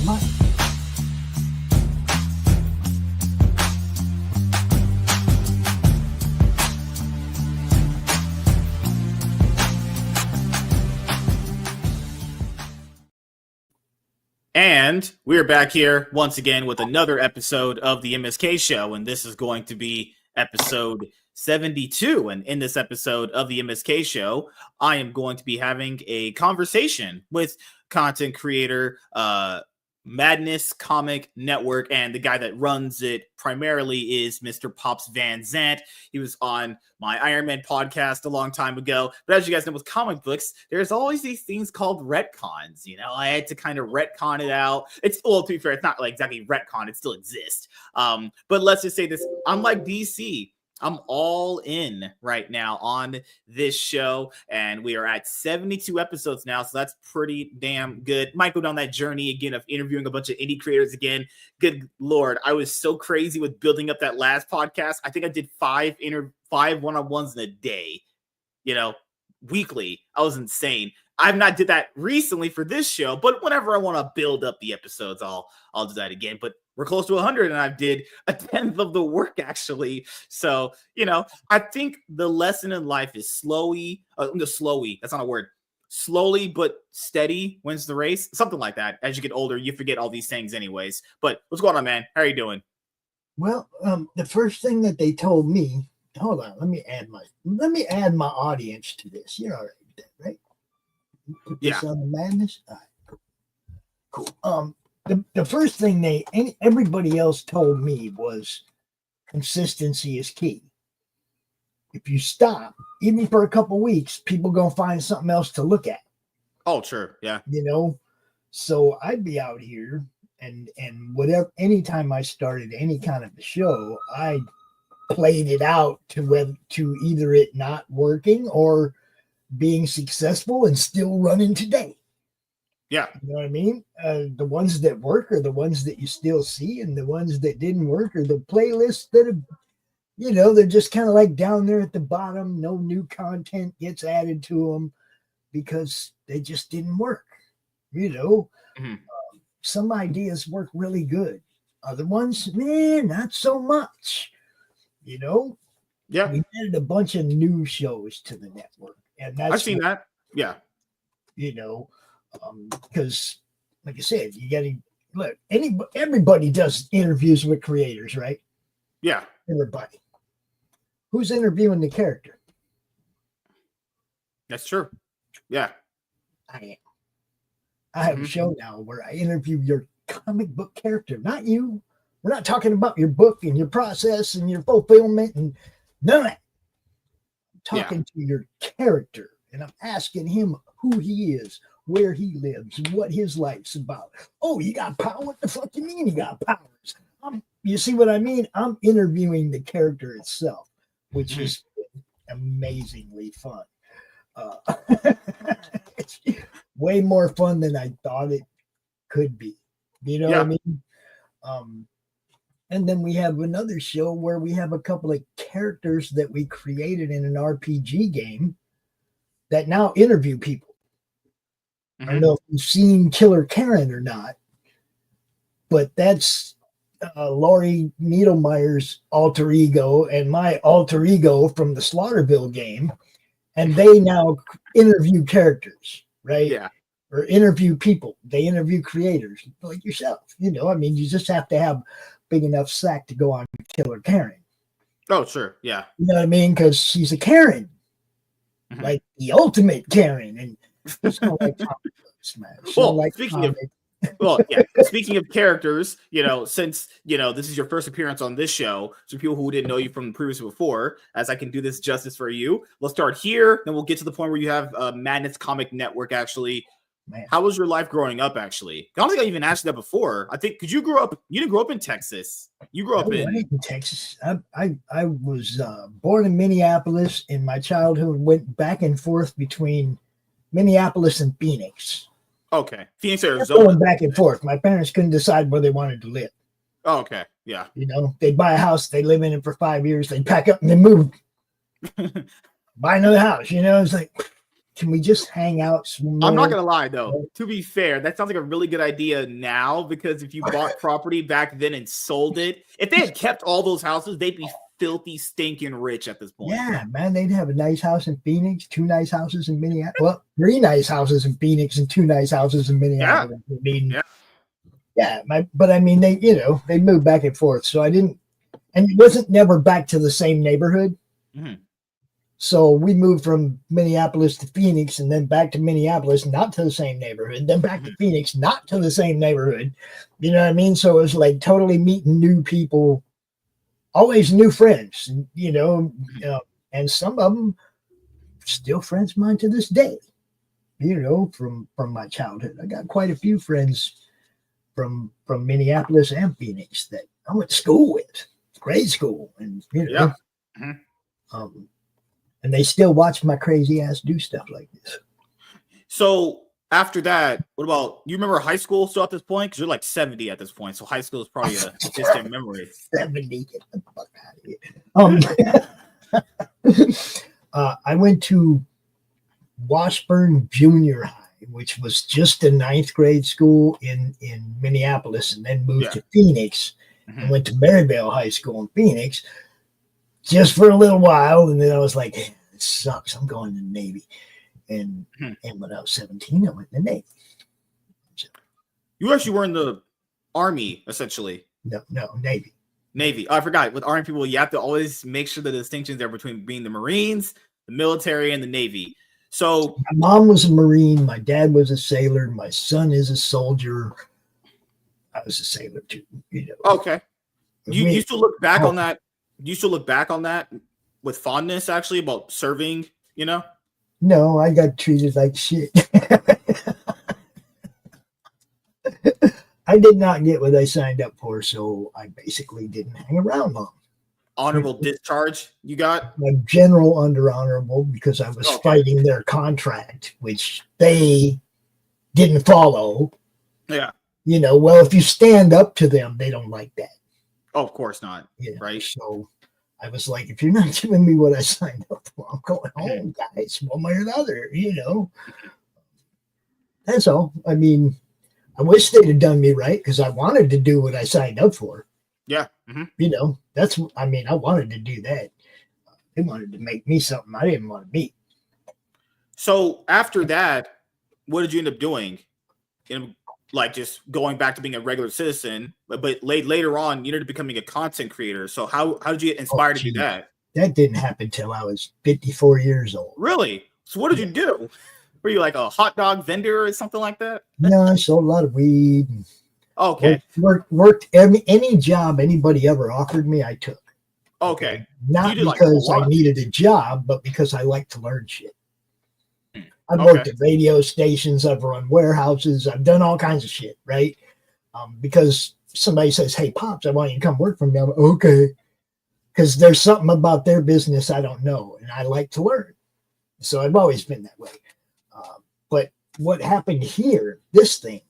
mind. And we're back here once again with another episode of the MSK show, and this is going to be episode 72. And in this episode of the MSK show, I am going to be having a conversation with content creator Madness Comic Network, and the guy that runs it primarily is Mr. Pops Van Zant. He was on my Iron Man podcast a long time ago, but as you guys know, with comic books, there's always these things called retcons. You know, I had to kind of retcon it out. It's, well, to be fair, it's not like exactly retcon; it still exists. But let's just say this: unlike DC, I'm all in right now on this show, and we are at 72 episodes now, so that's pretty damn good. Might go down that journey again of interviewing a bunch of indie creators again. Good Lord, I was so crazy with building up that last podcast. I think I did five one-on-ones in a day, you know, weekly. I was insane. I've not did that recently for this show, but whenever I want to build up the episodes, I'll do that again. But we're close to 100, and I did a 10th of the work, actually. So, you know, I think the lesson in life is slowly, that's not a word. Slowly but steady wins the race. Something like that. As you get older, you forget all these things anyways. But what's going on, man? How are you doing? Well, the first thing that they told me, hold on, let me add my audience to this. You're all right with that, right? Put this on the madness. All right. Cool. The first thing everybody else told me was consistency is key. If you stop, even for a couple weeks, people gonna find something else to look at. Oh, sure, yeah. You know, so I'd be out here and whatever. Anytime I started any kind of a show, I played it out to either it not working or being successful and still running today. Yeah. You know what I mean? The ones that work are the ones that you still see, and the ones that didn't work are the playlists that have, you know, they're just kind of like down there at the bottom. No new content gets added to them because they just didn't work. You know, some ideas work really good. Other ones, man, not so much. You know? Yeah. We added a bunch of new shows to the network. And that's I've seen that. Yeah. You know, because like I said, you got to look. Everybody does interviews with creators, right? Yeah. Everybody. Who's interviewing the character? That's true. Yeah. I am. I have a show now where I interview your comic book character, not you. We're not talking about your book and your process and your fulfillment and none of that. I'm talking to your character, and I'm asking him who he is, where he lives, what his life's about. Oh, you got power? What the fuck you mean you got powers? You see what I mean? I'm interviewing the character itself, which is amazingly fun. It's way more fun than I thought it could be. You know what I mean? And then we have another show where we have a couple of characters that we created in an RPG game that now interview people. I don't know if you've seen Killer Karen or not, but that's Laurie Needlemeyer's alter ego and my alter ego from the Slaughterville game. And they now interview characters, right? Yeah. Or interview people. They interview creators like yourself. You know, I mean, you just have to have big enough sack to go on Killer Karen. Oh, sure. Yeah. You know what I mean? Because she's a Karen, like the ultimate Karen. And it's not like comic books, man. Well, like speaking of characters, you know, since, you know, this is your first appearance on this show, so people who didn't know you from the previous before, as I can do this justice for you, let's start here. Then we'll get to the point where you have Madness Comic Network, actually. Man. How was your life growing up, actually? I don't think I even asked you that before. I think, because you didn't grow up in Texas. You grew up in Texas. I was born in Minneapolis, and my childhood went back and forth between Minneapolis and Phoenix. Okay. Phoenix, Arizona. Going back and forth. My parents couldn't decide where they wanted to live. Oh, okay. Yeah. You know, they'd buy a house, they'd live in it for 5 years, they'd pack up and then move. Buy another house, you know, it's like, can we just hang out some more? I'm not gonna lie though. To be fair, that sounds like a really good idea now, because if you bought property back then and sold it, if they had kept all those houses, they'd be filthy, stinking rich at this point. Yeah, man, they'd have a nice house in Phoenix, 2 nice houses in Minneapolis. Well, 3 nice houses in Phoenix and 2 nice houses in Minneapolis. Yeah. I mean, but I mean, they moved back and forth. So I didn't, and it wasn't never back to the same neighborhood. Mm-hmm. So we moved from Minneapolis to Phoenix, and then back to Minneapolis, not to the same neighborhood, then back to Phoenix, not to the same neighborhood. You know what I mean? So it was like totally meeting new people, always new friends, and some of them still friends of mine to this day, from my childhood. I got quite a few friends from Minneapolis and Phoenix that I went to school with, grade school, and and they still watch my crazy ass do stuff like this. So after that, what about, you remember high school still at this point? Because you're like 70 at this point, so high school is probably a distant memory. 70, get the fuck out of here. I went to Washburn Junior High, which was just a 9th grade school in Minneapolis, and then moved to Phoenix and went to Maryvale High School in Phoenix just for a little while. And then I was like, hey, it sucks. I'm going to the Navy. And when I was 17, I went to the Navy. So, you actually were in the Army, essentially. No, Navy. Navy. Oh, I forgot. With Army people, you have to always make sure the distinctions there between being the Marines, the military, and the Navy. So my mom was a Marine. My dad was a sailor. My son is a soldier. I was a sailor too. Okay. You still look back on that? Do you still look back on that with fondness, actually, about serving? No, I got treated like shit. I did not get what I signed up for, so I basically didn't hang around long. Honorable discharge you got? My general under honorable, because I was fighting their contract, which they didn't follow. Yeah. Well, if you stand up to them, they don't like that. Oh, of course not. Right. So I was like, if you're not giving me what I signed up for, I'm going home, guys, one way or the other, That's all. I mean, I wish they'd have done me right, because I wanted to do what I signed up for. Yeah. I wanted to do that. They wanted to make me something I didn't want to be. So after that, what did you end up doing? Like just going back to being a regular citizen, but later on, you ended up becoming a content creator. So how did you get inspired to do that? That didn't happen till I was 54 years old. Really? So what did you do? Were you like a hot dog vendor or something like that? No, I sold a lot of weed. Okay. Worked any job anybody ever offered me, I took. Okay. Not because I needed a job, but because I like to learn shit. I've worked at radio stations. I've run warehouses. I've done all kinds of shit, right? Because somebody says, hey, Pops, I want you to come work for me. I'm like, okay. Because there's something about their business I don't know, and I like to learn. So I've always been that way. But what happened here, this thing,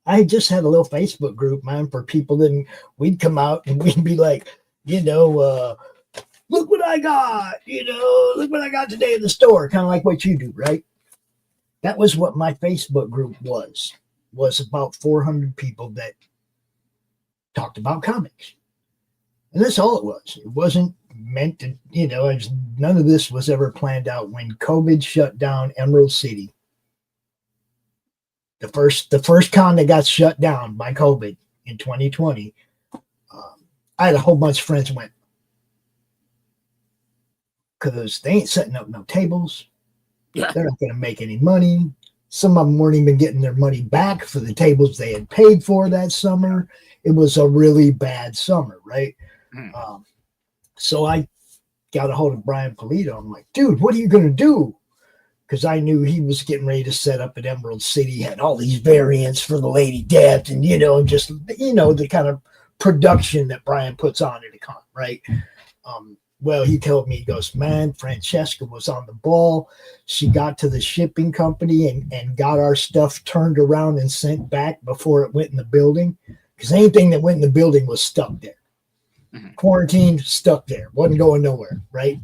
I just had a little Facebook group, man, for people that we'd come out and we'd be like, look what I got, look what I got today in the store, kind of like what you do, right? That was what my Facebook group was about 400 people that talked about comics. And that's all it was. It wasn't meant to, none of this was ever planned out. When COVID shut down Emerald City, the first con that got shut down by COVID in 2020, I had a whole bunch of friends who went, because they ain't setting up no tables. Yeah. They're not going to make any money. Some of them weren't even getting their money back for the tables they had paid for that summer. It was a really bad summer, right? So I got a hold of Brian Polito. I'm like, dude, what are you going to do? Because I knew he was getting ready to set up at Emerald City, had all these variants for the Lady Death, and, just, the kind of production that Brian puts on at a con, right? Well, he told me, he goes, man, Francesca was on the ball. She got to the shipping company and got our stuff turned around and sent back before it went in the building. Because anything that went in the building was stuck there. Quarantined, stuck there. Wasn't going nowhere, right?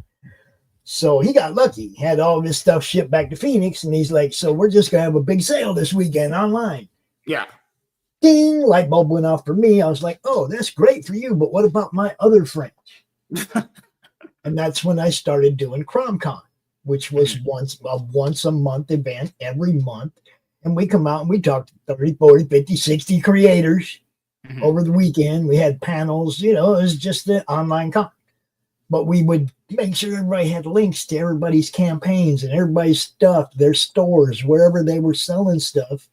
So he got lucky, had all this stuff shipped back to Phoenix, and he's like, so we're just going to have a big sale this weekend online. Yeah. Ding, light bulb went off for me. I was like, oh, that's great for you, but what about my other friends? And that's when I started doing CromCon, which was once a month event every month. And we come out and we talk to 30, 40, 50, 60 creators over the weekend. We had panels, it was just an online con. But we would make sure everybody had links to everybody's campaigns and everybody's stuff, their stores, wherever they were selling stuff,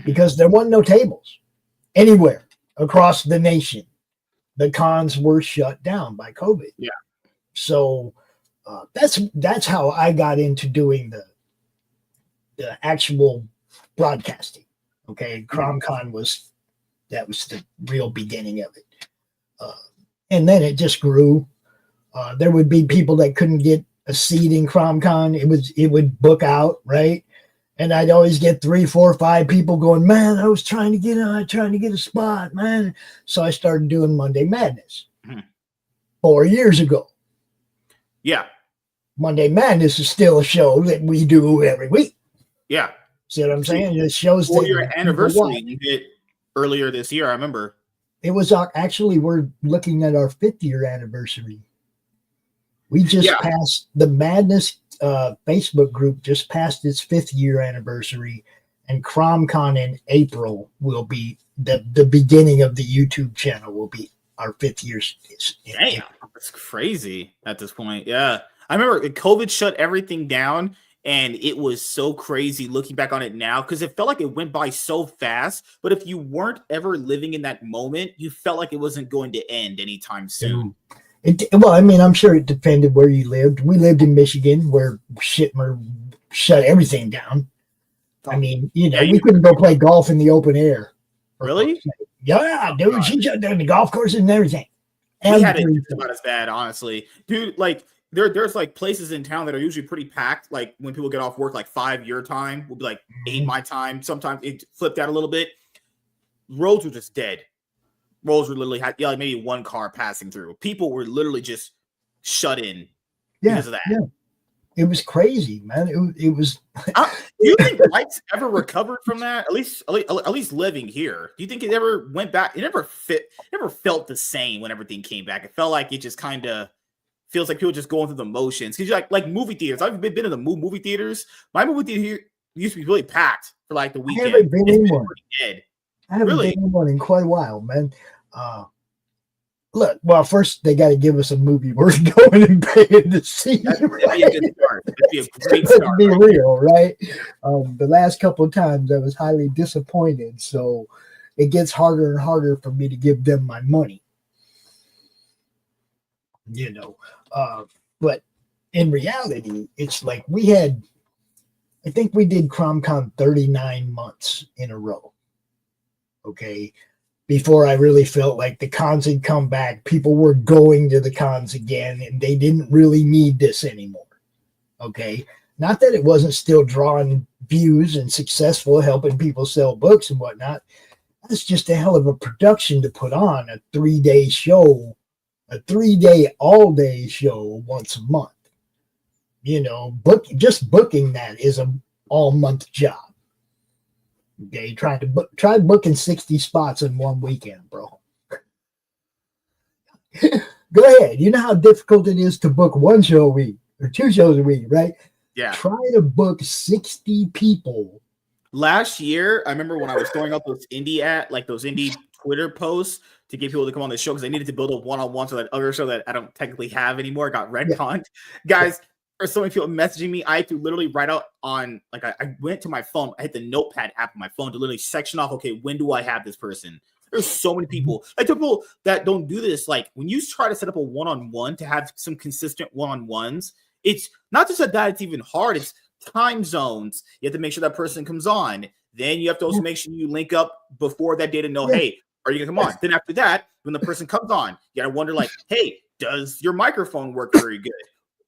because there wasn't no tables anywhere across the nation. The cons were shut down by COVID. Yeah. So that's how I got into doing the actual broadcasting. Okay, CromCon was the real beginning of it, and then it just grew. There would be people that couldn't get a seat in CromCon. It would book out, right? And I'd always get 3, 4, 5 people going, man, I was trying to get a spot, man. So I started doing Monday Madness 4 years ago. Yeah. Monday Madness is still a show that we do every week. Yeah. See what I'm saying? It shows 4-year anniversary you did earlier this year, I remember. It was actually, we're looking at our 5th year anniversary. We just passed the Madness Facebook group, just passed its 5th year anniversary, and CromCon in April will be the beginning of the YouTube channel will be our 5th year. Damn, that's crazy at this point. Yeah. I remember COVID shut everything down, and it was so crazy looking back on it now because it felt like it went by so fast. But if you weren't ever living in that moment, you felt like it wasn't going to end anytime soon. Well, I mean, I'm sure it depended where you lived. We lived in Michigan where Shitmer shut everything down. I mean, we couldn't go play golf in the open air. Really? Yeah, dude, she shut down the golf courses and everything. We had it about as bad, honestly. Dude, like, there's like places in town that are usually pretty packed. Like when people get off work, like 5 your time will be like 8 my time. Sometimes it flipped out a little bit. Roads were just dead. Roads were literally had like maybe one car passing through. People were literally just shut in because of that. Yeah. It was crazy, man. It was. Do you think lights ever recovered from that? At least living here. Do you think it ever went back? It never felt the same when everything came back. It felt like it just kind of feels like people just going through the motions. Because you're like movie theaters. I've been in the movie theaters. My movie theater here used to be really packed for like the weekend. I haven't been in one. Dead. I haven't been in one in quite a while, man. Look, well, first they got to give us a movie worth going and paying to see. That'd be a good start. That'd be a great start. Let's be real, right? The last couple of times I was highly disappointed, so it gets harder and harder for me to give them my money. But in reality, it's like I think we did CromCon 39 months in a row. Okay. Before I really felt like the cons had come back, people were going to the cons again, and they didn't really need this anymore. Okay. Not that it wasn't still drawing views and successful, helping people sell books and whatnot. That's just a hell of a production to put on a 3-day show, a 3-day all-day show once a month. Just booking that is an all-month job. Okay, try booking 60 spots in one weekend, bro. Go ahead. You know how difficult it is to book one show a week or 2 shows a week, right? Yeah. Try to book 60 people. Last year, I remember when I was throwing up those indie Twitter posts to get people to come on the show because I needed to build a one-on-one so that other show that I don't technically have anymore got retconned. Guys, there's so many people messaging me. I had to literally write out on, like, I went to my phone. I hit the notepad app on my phone to literally section off, okay, when do I have this person? There's so many people. I tell people that don't do this. Like, when you try to set up a one-on-one to have some consistent one-on-ones, it's not just that it's even hard. It's time zones. You have to make sure that person comes on. Then you have to also make sure you link up before that day to know, hey, are you going to come on? Then after that, when the person comes on, you got to wonder, like, hey, does your microphone work very good?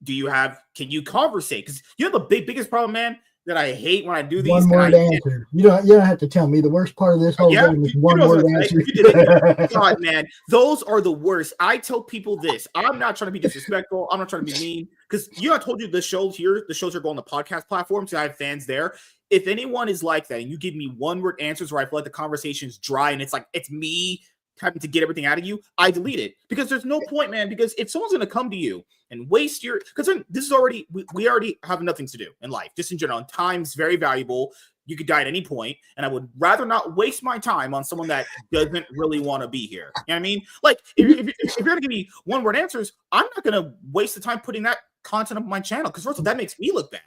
Can you conversate? Because the biggest problem, man, that I hate when I do these. One word answer. You don't have to tell me. The worst part of this whole Yeah, game is you one know what I word was gonna say. answer. You did it. God, man, those are the worst. I tell people this. I'm not trying to be disrespectful. I'm not trying to be mean because I told you the shows are going on the podcast platforms. So I have fans there. If anyone is like that and you give me one word answers where I feel like the conversation's dry and it's like it's me having to get everything out of you, I delete it because there's no point, man. Because if someone's gonna come to you and waste your because this is already we already have nothing to do in life, just in general. And time's very valuable. You could die at any point, and I would rather not waste my time on someone that doesn't really want to be here. You know what I mean? Like, if you're going to give me one-word answers, I'm not going to waste the time putting that content on my channel because, first of all, that makes me look bad.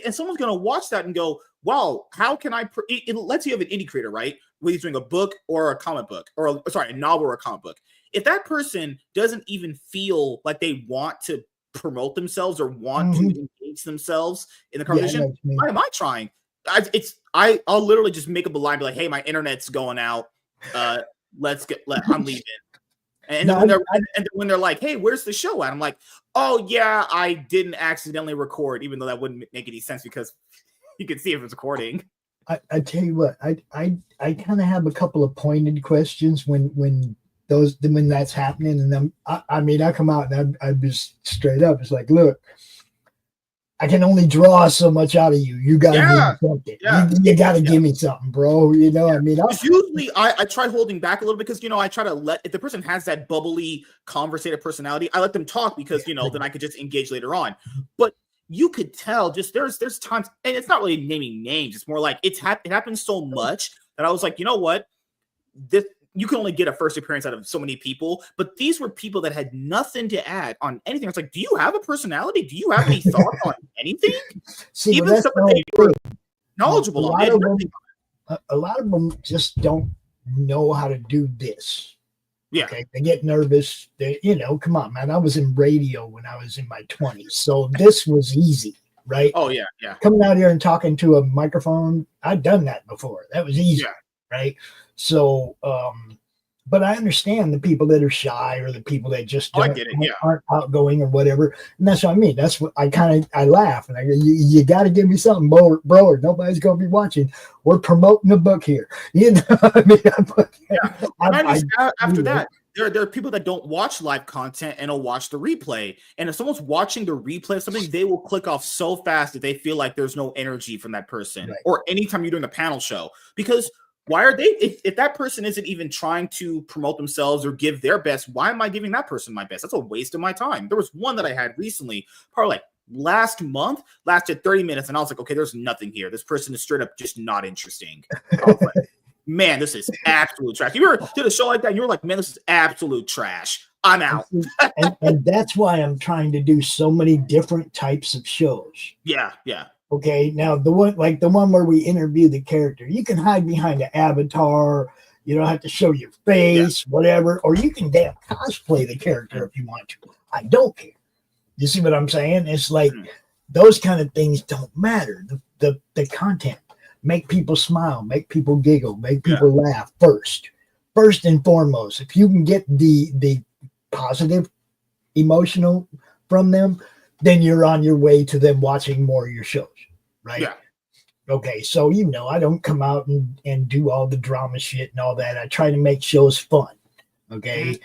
And someone's going to watch that and go, wow, how can I let's say you have an indie creator, right? Whether he's doing a book or a comic book, or a novel or a comic book. If that person doesn't even feel like they want to promote themselves or want to engage themselves in the conversation, why am I trying? I'll literally just make up a line, be like, "Hey, my internet's going out. I'm leaving." And when they're like, "Hey, where's the show at?" I'm like, "Oh yeah, I didn't accidentally record," even though that wouldn't make any sense because you can see if it's recording. I tell you what, I kind of have a couple of pointed questions when that's happening, and I come out and I'm just straight up. It's like, look. I can only draw so much out of you. You got to give me something. Yeah. You got to give me something, bro. You know, I mean, usually I try holding back a little bit because, I try to if the person has that bubbly, conversative personality, I let them talk because, then I could just engage later on. But you could tell just there's times, and it's not really naming names. It's more like it happens so much that I was like, you know what? You can only get a first appearance out of so many people, but these were people that had nothing to add on anything. I was like, do you have a personality? Do you have any thoughts on anything? See, even some of they were knowledgeable on. A lot of them just don't know how to do this. Yeah. Okay. They get nervous. Come on, man. I was in radio when I was in my 20s. So this was easy, right? Oh, yeah. Yeah. Coming out here and talking to a microphone, I'd done that before. That was easy. Yeah. Right. So, but I understand the people that are shy or the people that just aren't outgoing or whatever. And that's what I mean. That's what I laugh and I go, you got to give me something, bro, or nobody's going to be watching. We're promoting a book here. You know what I mean? After that, there are people that don't watch live content and will watch the replay. And if someone's watching the replay of something, they will click off so fast that they feel like there's no energy from that person. Right. Or anytime you're doing a panel show. Because why are they, if that person isn't even trying to promote themselves or give their best, why am I giving that person my best? That's a waste of my time. There was one that I had recently, probably like last month, lasted 30 minutes. And I was like, okay, there's nothing here. This person is straight up just not interesting. I was like, man, this is absolute trash. You ever did a show like that and you were like, man, this is absolute trash. I'm out. and that's why I'm trying to do so many different types of shows. Yeah, yeah. Okay, now the one where we interview the character, you can hide behind an avatar. You don't have to show your face, whatever, or you can damn cosplay the character if you want to. I don't care. You see what I'm saying? It's like those kind of things don't matter. The content, make people smile, make people giggle, make people laugh first and foremost. If you can get the positive emotional from them, then you're on your way to them watching more of your shows, right? Yeah. Okay, so I don't come out and do all the drama shit and all that. I try to make shows fun. Okay.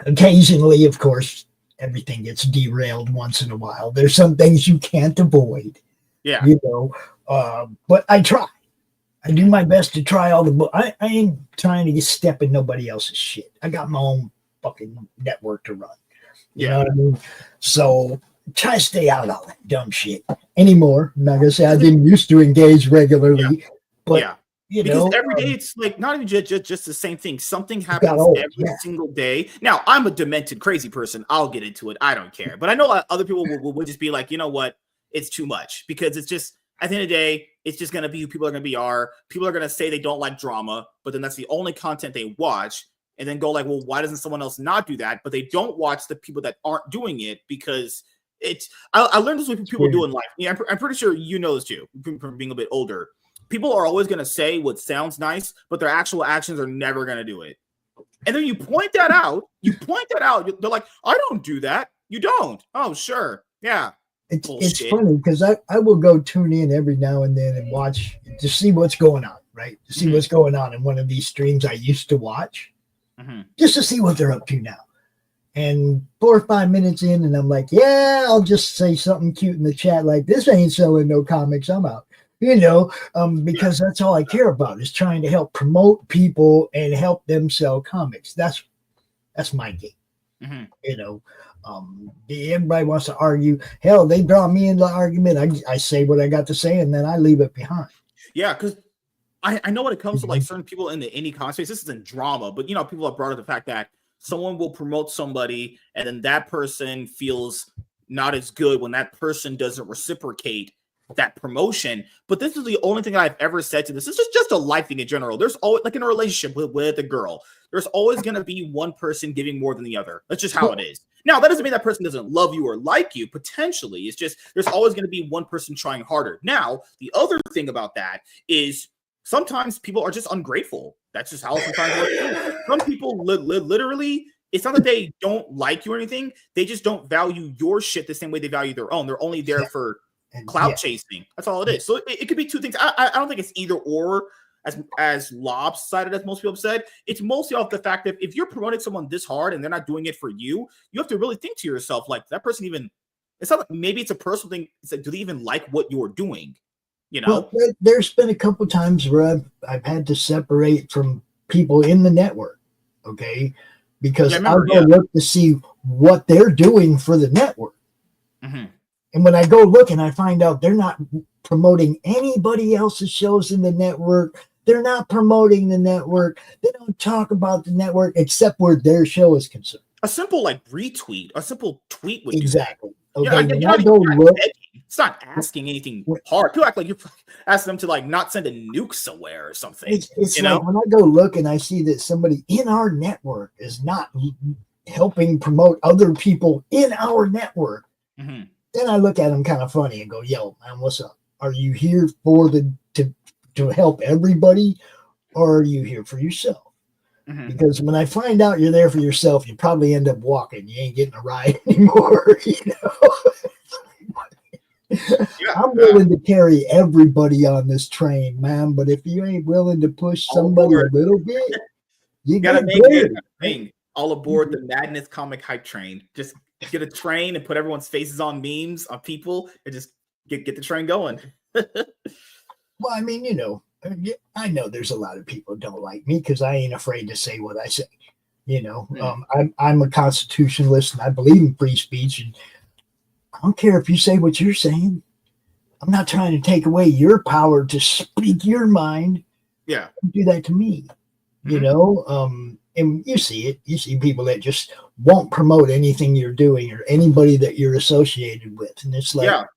Occasionally, of course, everything gets derailed once in a while. There's some things you can't avoid. Yeah. But I try. I do my best to try all the I ain't trying to step in nobody else's shit. I got my own fucking network to run. You know what I mean? So try to stay out of all that dumb shit anymore. I'm not gonna say I didn't used to engage regularly, but because every day it's like not even just the same thing. Something happens every single day. Now I'm a demented, crazy person. I'll get into it. I don't care. But I know other people will just be like, you know what? It's too much because it's just at the end of the day, it's just gonna be who people are gonna be. People are gonna say they don't like drama, but then that's the only content they watch. And then go like, well, why doesn't someone else not do that? But they don't watch the people that aren't doing it because it's. I learned this with people do in life. Yeah, I'm pretty sure you know this too, from being a bit older. People are always going to say what sounds nice, but their actual actions are never going to do it. And then you point that out. They're like, I don't do that. You don't. Oh, sure. Yeah. It's funny because I will go tune in every now and then and watch to see what's going on, right? To see what's going on in one of these streams I used to watch, just to see what they're up to now. And 4 or 5 minutes in, and I'm like, yeah, I'll just say something cute in the chat like, this ain't selling no comics, I'm out. Because that's all I care about is trying to help promote people and help them sell comics. That's my game. Everybody wants to argue. Hell, they draw me into the argument. I say what I got to say, and then I leave it behind. Yeah, because I know when it comes to like certain people in the indie comic space, this isn't drama, but people have brought up the fact that someone will promote somebody, and then that person feels not as good when that person doesn't reciprocate that promotion. But this is the only thing I've ever said to this. This is just a life thing in general. There's always, like in a relationship with a girl, there's always going to be one person giving more than the other. That's just how it is. Now, that doesn't mean that person doesn't love you or like you, potentially. It's just there's always going to be one person trying harder. Now, the other thing about that is sometimes people are just ungrateful. That's just how it sometimes works. Some people literally, it's not that they don't like you or anything. They just don't value your shit the same way they value their own. They're only there for clout chasing. That's all it is. So it could be two things. I don't think it's either or as lopsided as most people have said. It's mostly off the fact that if you're promoting someone this hard and they're not doing it for you, you have to really think to yourself, like, that person even, it's not like, maybe it's a personal thing. It's like, do they even like what you're doing? Well, there's been a couple times where I've had to separate from people in the network, okay? Because I'll go look to see what they're doing for the network. And when I go look and I find out they're not promoting anybody else's shows in the network, they're not promoting the network, they don't talk about the network except where their show is concerned. A simple retweet, a simple tweet would exactly. Do that. Okay, I go look. It's not asking anything hard. You act like you're asking them to like not send a nuke somewhere or something. It's like when I go look and I see that somebody in our network is not helping promote other people in our network, then I look at them kind of funny and go, "Yo, man, what's up? Are you here for to help everybody, or are you here for yourself?" Because when I find out you're there for yourself, you probably end up walking. You ain't getting a ride anymore. I'm willing to carry everybody on this train, man. But if you ain't willing to push somebody a little bit, you gotta make it. All aboard the Madness Comic Hype Train. Just get a train and put everyone's faces on memes on people and just get the train going. Well, I mean, I know there's a lot of people who don't like me because I ain't afraid to say what I say. I'm a constitutionalist and I believe in free speech, and I don't care if you say what you're saying. I'm not trying to take away your power to speak your mind. Yeah. Don't do that to me. And you see it. You see people that just won't promote anything you're doing or anybody that you're associated with. And it's like,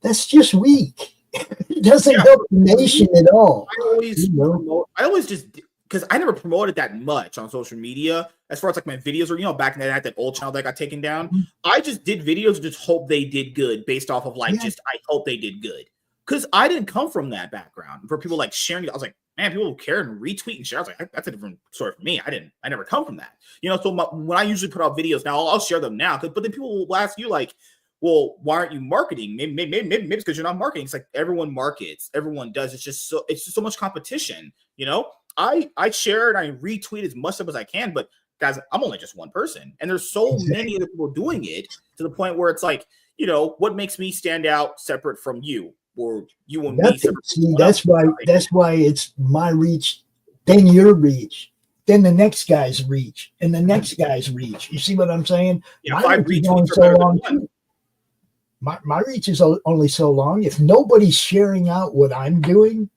that's just weak. It doesn't help the nation at all. I always just, because I never promoted that much on social media as far as like my videos or, back in that old channel that got taken down. I just did videos and just hope they did good based off of just, I hope they did good. Because I didn't come from that background. For people like sharing, I was like, man, people care and retweet and share. I was like, that's a different story for me. I never come from that. So when I usually put out videos now, I'll share them now. But then people will ask you like, well, why aren't you marketing? Maybe it's because you're not marketing. It's like everyone markets, everyone does. It's just so much competition. I share and I retweet as much stuff as I can, but guys, I'm only just one person, and there's so many other people doing it to the point where it's like, what makes me stand out separate from you, or you and me? See, that's why it's my reach, then your reach, then the next guy's reach, and the next guy's reach. You see what I'm saying? Yeah, 5 retweets so long too. My reach is only so long. If nobody's sharing out what I'm doing,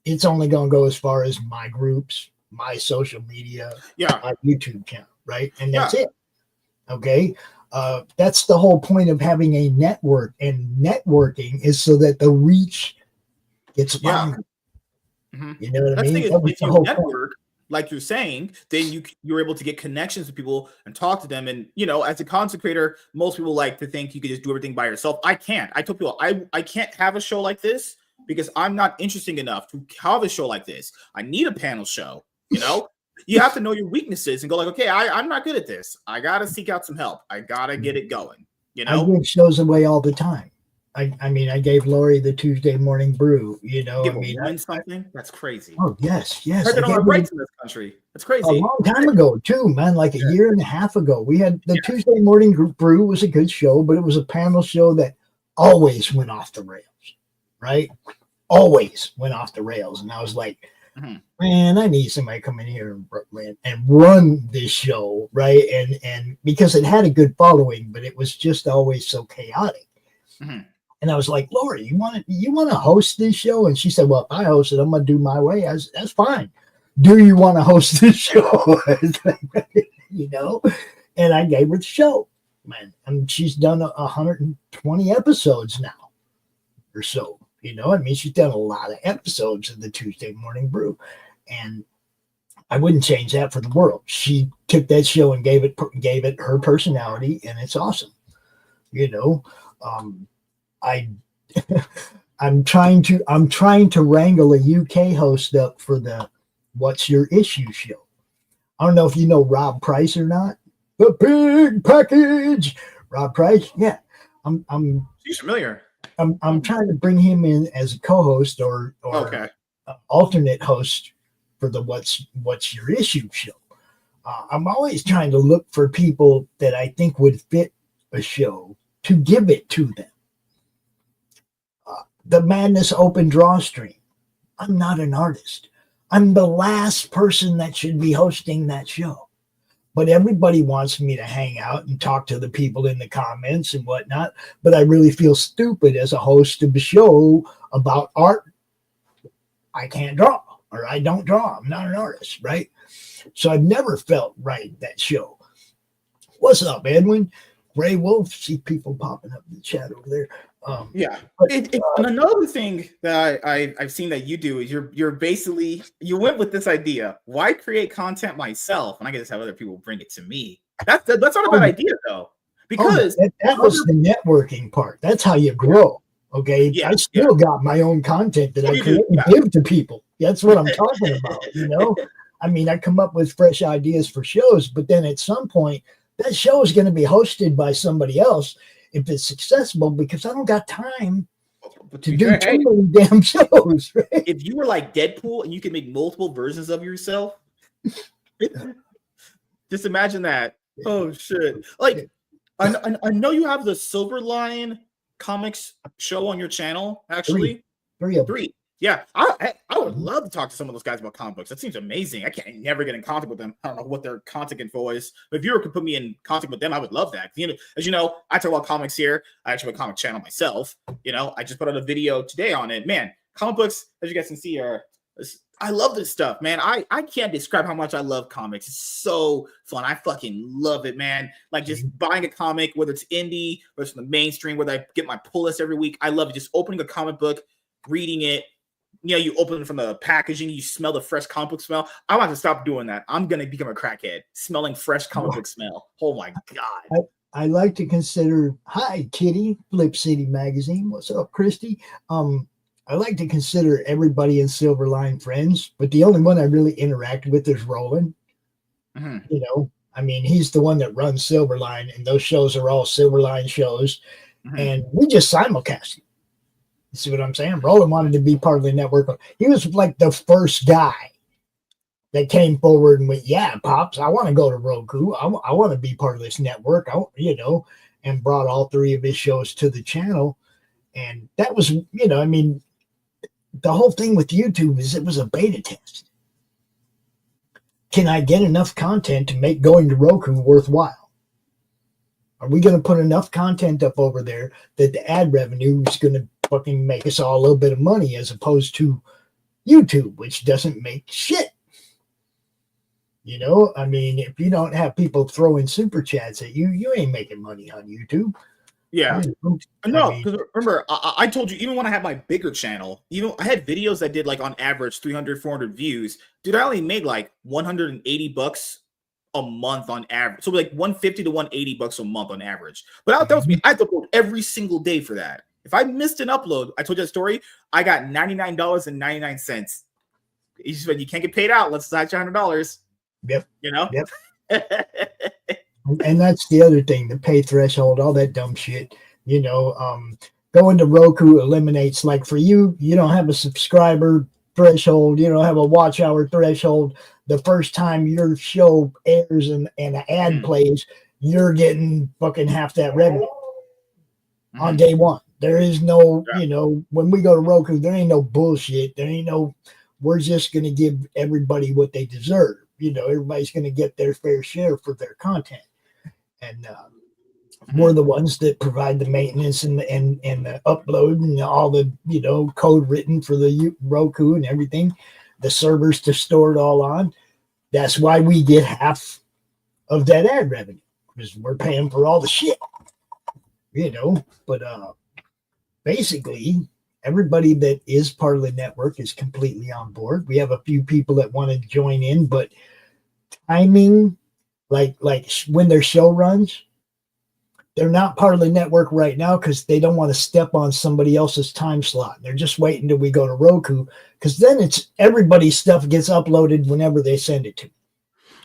it's only going to go as far as my groups, my social media, my YouTube channel, right? And that's it. Okay. That's the whole point of having a network, and networking is so that the reach gets longer. You know what I mean? If you network, like you're saying, then you're able to get connections with people and talk to them. And, as a content creator, most people like to think you could just do everything by yourself. I can't. I told people I can't have a show like this because I'm not interesting enough to have a show like this. I need a panel show. You have to know your weaknesses and go like, okay, I'm not good at this. I got to seek out some help. I got to get it going. You I know, give shows away all the time. I mean, I gave Lori the Tuesday morning brew. You know, give I a mean, woman something. That's crazy. oh yes, yes, Heard I that on gave our her rights in this country. That's a crazy. long time ago too, man. Like a Yeah. year and a half ago, we had the Yeah. Tuesday morning brew was a good show, but it was a panel show that always went off the rails, right? Always went off the rails, and I was like, Mhm. man, I need somebody to come in here and run this show, right? And because it had a good following, but it was just always so chaotic. Mhm. And I was like, Lori, you want to host this show? And she said, well, if I host it, I'm gonna do my way. That's fine. Do you want to host this show? you know, and I gave her the show, man. And she's done 120 episodes now or so. You know, I mean, she's done a lot of episodes of the Tuesday Morning Brew, and I wouldn't change that for the world. She took that show and gave it her personality, and it's awesome. You know, I I'm trying to wrangle a UK host up for the What's Your Issue show. I don't know if you know Rob Price or not. The Big Package, Rob Price. Yeah, I'm She's familiar. I'm trying to bring him in as a co-host or Okay. alternate host for the What's Your Issue show. I'm always trying to look for people that I think would fit a show to give it to them. The Madness Open Draw Stream. I'm not an artist. I'm the last person that should be hosting that show. But everybody wants me to hang out and talk to the people in the comments and whatnot. But I really feel stupid as a host of a show about art. I can't draw, or I don't draw. I'm not an artist, right? So I've never felt right that show. What's up, Edwin? Gray Wolf. See people popping up in the chat over there. Yeah. But, And another thing that I've seen that you do is you're basically you went with this idea. Why create content myself and I can just have other people bring it to me? That's not a bad idea though, because that was the networking part. That's how you grow. Okay, yeah, I still got my own content that I create and give to people. That's what I'm talking about. You know, I mean, I come up with fresh ideas for shows, but then at some point, that show is going to be hosted by somebody else if it's successful, because I don't got time to do too many damn shows. Right? If you were like Deadpool and you could make multiple versions of yourself, just imagine that. Oh shit! Like I know you have the Silver Line comics show on your channel. Actually, three. Yeah, I would love to talk to some of those guys about comic books. That seems amazing. I can't never get in contact with them. I don't know what their contact info is, but if you could put me in contact with them, I would love that. You know, as you know, I talk about comics here. I actually have a comic channel myself. You know, I just put out a video today on it. Man, comic books, as you guys can see, I love this stuff, man. I can't describe how much I love comics. It's so fun. I fucking love it, man. Like just buying a comic, whether it's indie, whether it's from the mainstream, whether I get my pull list every week. I love it. Just opening a comic book, reading it. You know, you open it from the packaging, you smell the fresh comic book smell. I want to stop doing that. I'm going to become a crackhead, smelling fresh comic book smell. Oh my God. I like to consider, hi, Kitty, Flip City Magazine. What's up, Christy? I like to consider everybody in Silver Line friends, but the only one I really interact with is Roland. Mm-hmm. You know, I mean, he's the one that runs Silver Line, and those shows are all Silver Line shows. Mm-hmm. And we just simulcast it. You see what I'm saying? Roland wanted to be part of the network. He was like the first guy that came forward and went, yeah, Pops, I want to go to Roku. I want to be part of this network, and brought all three of his shows to the channel. And that was, I mean, the whole thing with YouTube is it was a beta test. Can I get enough content to make going to Roku worthwhile? Are we going to put enough content up over there that the ad revenue is going to fucking make us all a little bit of money, as opposed to YouTube, which doesn't make shit? You know, I mean, if you don't have people throwing super chats at you, you ain't making money on YouTube. Yeah. No, because remember, I told you, even when I had my bigger channel, even I had videos that did like on average 300, 400 views. Dude, I only made like $180 a month on average. So like 150 to 180 bucks a month on average. But that was me. I had to upload every single day for that. If I missed an upload, I told you that story, I got $99.99. You said you can't get paid out. Let's slide you $100. Yep. You know? Yep. And that's the other thing, the pay threshold, all that dumb shit. Going to Roku eliminates, like, for you, you don't have a subscriber threshold, you don't have a watch hour threshold. The first time your show airs and an ad plays, you're getting fucking half that revenue on day one. There is no, when we go to Roku, there ain't no bullshit. There ain't no, we're just going to give everybody what they deserve. Everybody's going to get their fair share for their content. And we're the ones that provide the maintenance and the upload and all the, code written for the Roku and everything, the servers to store it all on. That's why we get half of that ad revenue, because we're paying for all the shit, but basically everybody that is part of the network is completely on board. We have a few people that want to join in, but timing, like when their show runs, they're not part of the network right now because they don't want to step on somebody else's time slot. They're just waiting till we go to Roku, because then it's everybody's stuff gets uploaded whenever they send it to.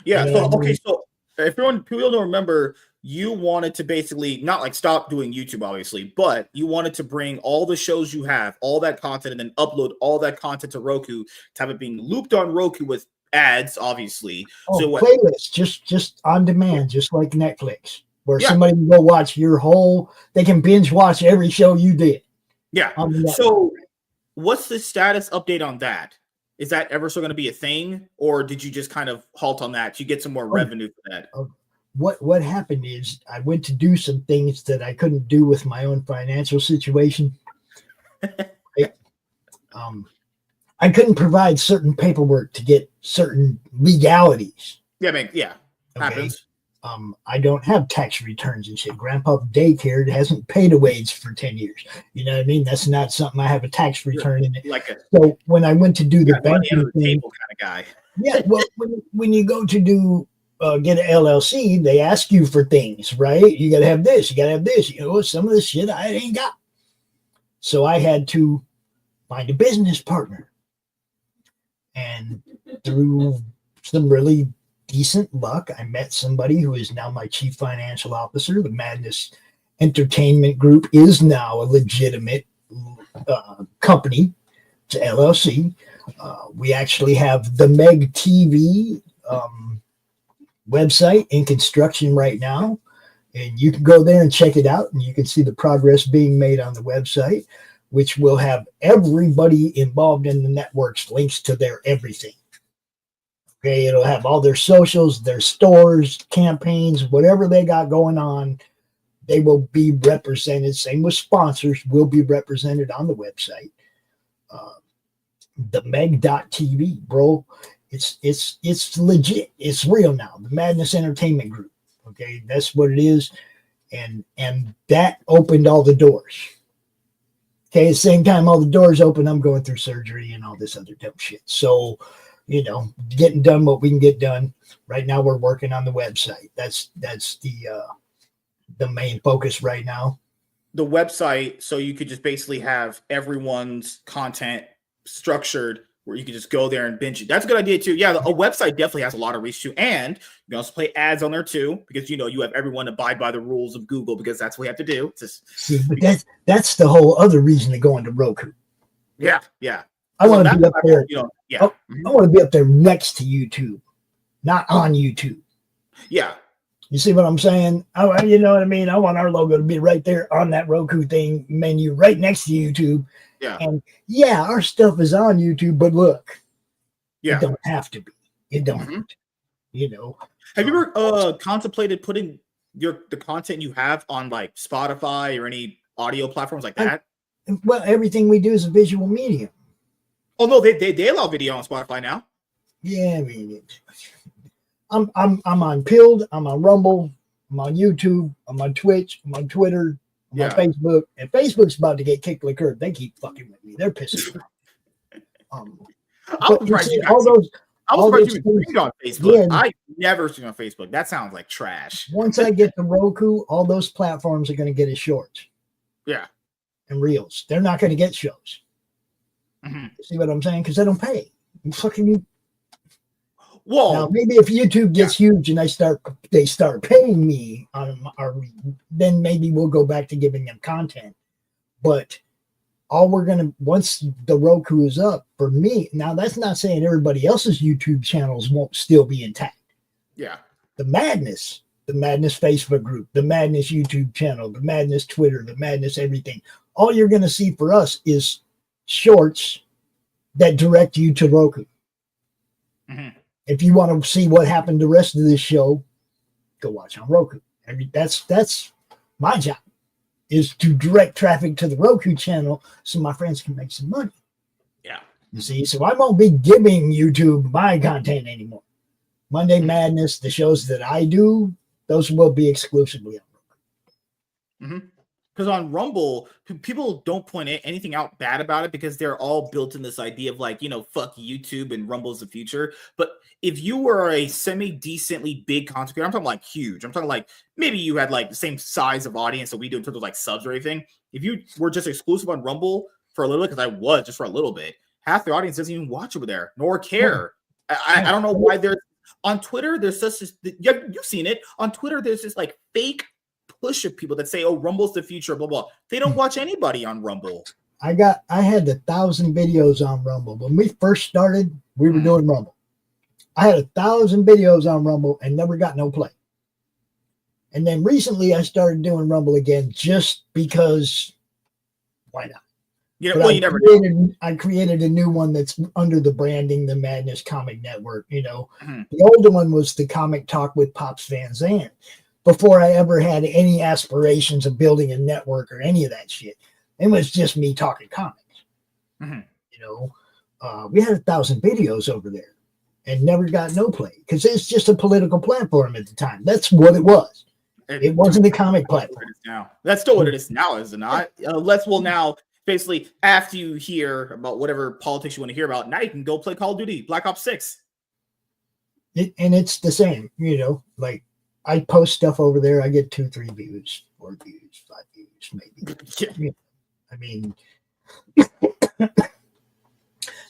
Yeah. So if people don't remember, you wanted to basically not like stop doing YouTube, obviously, but you wanted to bring all the shows you have, all that content, and then upload all that content to Roku to have it being looped on Roku with ads, obviously. Playlists, just on demand, just like Netflix, where somebody can go watch they can binge watch every show you did. Yeah. So what's the status update on that? Is that ever still going to be a thing, or did you just kind of halt on that? You get some more revenue for that. What happened is I went to do some things that I couldn't do with my own financial situation. I couldn't provide certain paperwork to get certain legalities. Yeah, happens. I don't have tax returns and shit. Grandpa daycare hasn't paid a wage for 10 years. You know what I mean? That's not something I have a tax return in it. So when I went to do the banking thing, kind of guy. Yeah, well, when you go to do get an LLC, they ask you for things, right? You got to have this, you got to have this. Some of the shit I ain't got. So I had to find a business partner. And through some really decent luck, I met somebody who is now my chief financial officer. The Madness Entertainment Group is now a legitimate company. It's an LLC. We actually have the Meg TV website in construction right now, and you can go there and check it out, and you can see the progress being made on the website, which will have everybody involved in the network's links to their everything. Okay, it'll have all their socials, their stores, campaigns, whatever they got going on, they will be represented. Same with sponsors, will be represented on the website. The Meg.TV, bro. It's legit. It's real now. The Madness Entertainment Group. Okay, that's what it is. And that opened all the doors. Okay, at the same time all the doors open, I'm going through surgery and all this other dumb shit. So, getting done what we can get done. Right now we're working on the website. That's the main focus right now. The website, so you could just basically have everyone's content structured where you can just go there and binge it. That's a good idea too. Yeah, a website definitely has a lot of reach too. And you can also play ads on there too, because you have everyone abide by the rules of Google, because that's what we have to do. But that's the whole other reason to go into Roku. Yeah. I want to be up there. I want to be up there next to YouTube, not on YouTube. Yeah. You see what I'm saying? You know what I mean? I want our logo to be right there on that Roku thing menu, right next to YouTube. Yeah. And yeah, our stuff is on YouTube, but look, it don't have to be. It don't. Have to, Have you ever contemplated putting the content you have on like Spotify or any audio platforms like that? Well, everything we do is a visual medium. Oh no, they allow video on Spotify now. Yeah, I mean, I'm on Pilled, I'm on Rumble, I'm on YouTube, I'm on Twitch, I'm on Twitter, I'm on Facebook, and Facebook's about to get kicked to the curb. They keep fucking with me. They're pissing me off. I'm surprised you streamed on Facebook. Yeah, I never streamed on Facebook. That sounds like trash. Once I get to Roku, all those platforms are going to get as shorts. Yeah. And reels. They're not going to get shows. See what I'm saying? Because they don't pay. Fucking Whoa. Now, maybe if YouTube gets huge and they start paying me then maybe we'll go back to giving them content. But once the Roku is up for me, now that's not saying everybody else's YouTube channels won't still be intact. Yeah. The Madness Facebook group, the Madness YouTube channel, the Madness Twitter, the Madness everything. All you're going to see for us is shorts that direct you to Roku. Mm-hmm. If you want to see what happened the rest of this show, go watch on Roku. That's my job, is to direct traffic to the Roku channel so my friends can make some money. Yeah. You see, so I won't be giving YouTube my content anymore. Monday Madness, the shows that I do, those will be exclusively on Roku. Mm-hmm. Because on Rumble, people don't point anything out bad about it because they're all built in this idea of like, fuck YouTube and Rumble's the future. But if you were a semi-decently big content creator, I'm talking like huge. I'm talking like maybe you had like the same size of audience that we do in terms of like subs or anything. If you were just exclusive on Rumble for a little bit, because I was just for a little bit, half the audience doesn't even watch over there nor care. I don't know why there's on Twitter. There's such you've seen it on Twitter. There's this like fake push of people that say, "Oh, Rumble's the future," blah blah. They don't watch anybody on Rumble. I had 1,000 videos on Rumble when we first started. We were doing Rumble. I had 1,000 videos on Rumble and never got no play. And then recently, I started doing Rumble again just because. Why not? Yeah, well, you never know. I created a new one that's under the branding, the Madness Comic Network. The older one was the Comic Talk with Pops Van Zandt. Before I ever had any aspirations of building a network or any of that shit. It was just me talking comics. Mm-hmm. We had 1,000 videos over there and never got no play because it's just a political platform at the time. That's what it was. It wasn't a comic platform. Now. That's still what it is now, is it not? Now, basically, after you hear about whatever politics you want to hear about, now you can go play Call of Duty, Black Ops 6. And it's the same, like, I post stuff over there. I get 2, 3 views, 4 views, 5 views, maybe. I mean,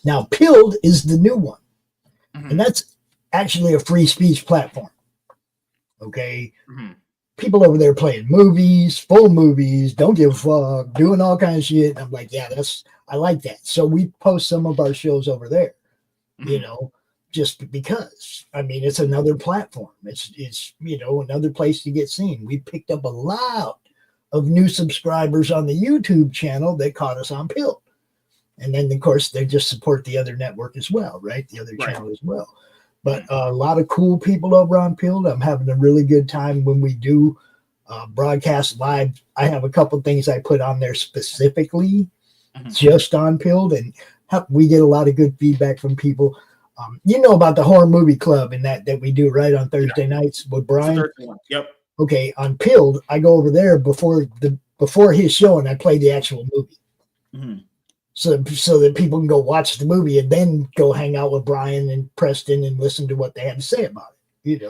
now Pilled is the new one, and that's actually a free speech platform. Okay, people over there playing movies, full movies, don't give a fuck, doing all kinds of shit. I'm like, yeah, I like that. So we post some of our shows over there. Just because, I mean, it's another platform. It's another place to get seen. We picked up a lot of new subscribers on the YouTube channel that caught us on Pilled. And then, of course, they just support the other network as well, right? The other channel as well. But a lot of cool people over on Pilled. I'm having a really good time when we do broadcast live. I have a couple things I put on there specifically just on Pilled, and we get a lot of good feedback from people. About the horror movie club and that we do right on Thursday nights with Brian. Yep. Okay, on Pilled, I go over there before his show and I play the actual movie, so that people can go watch the movie and then go hang out with Brian and Preston and listen to what they have to say about it.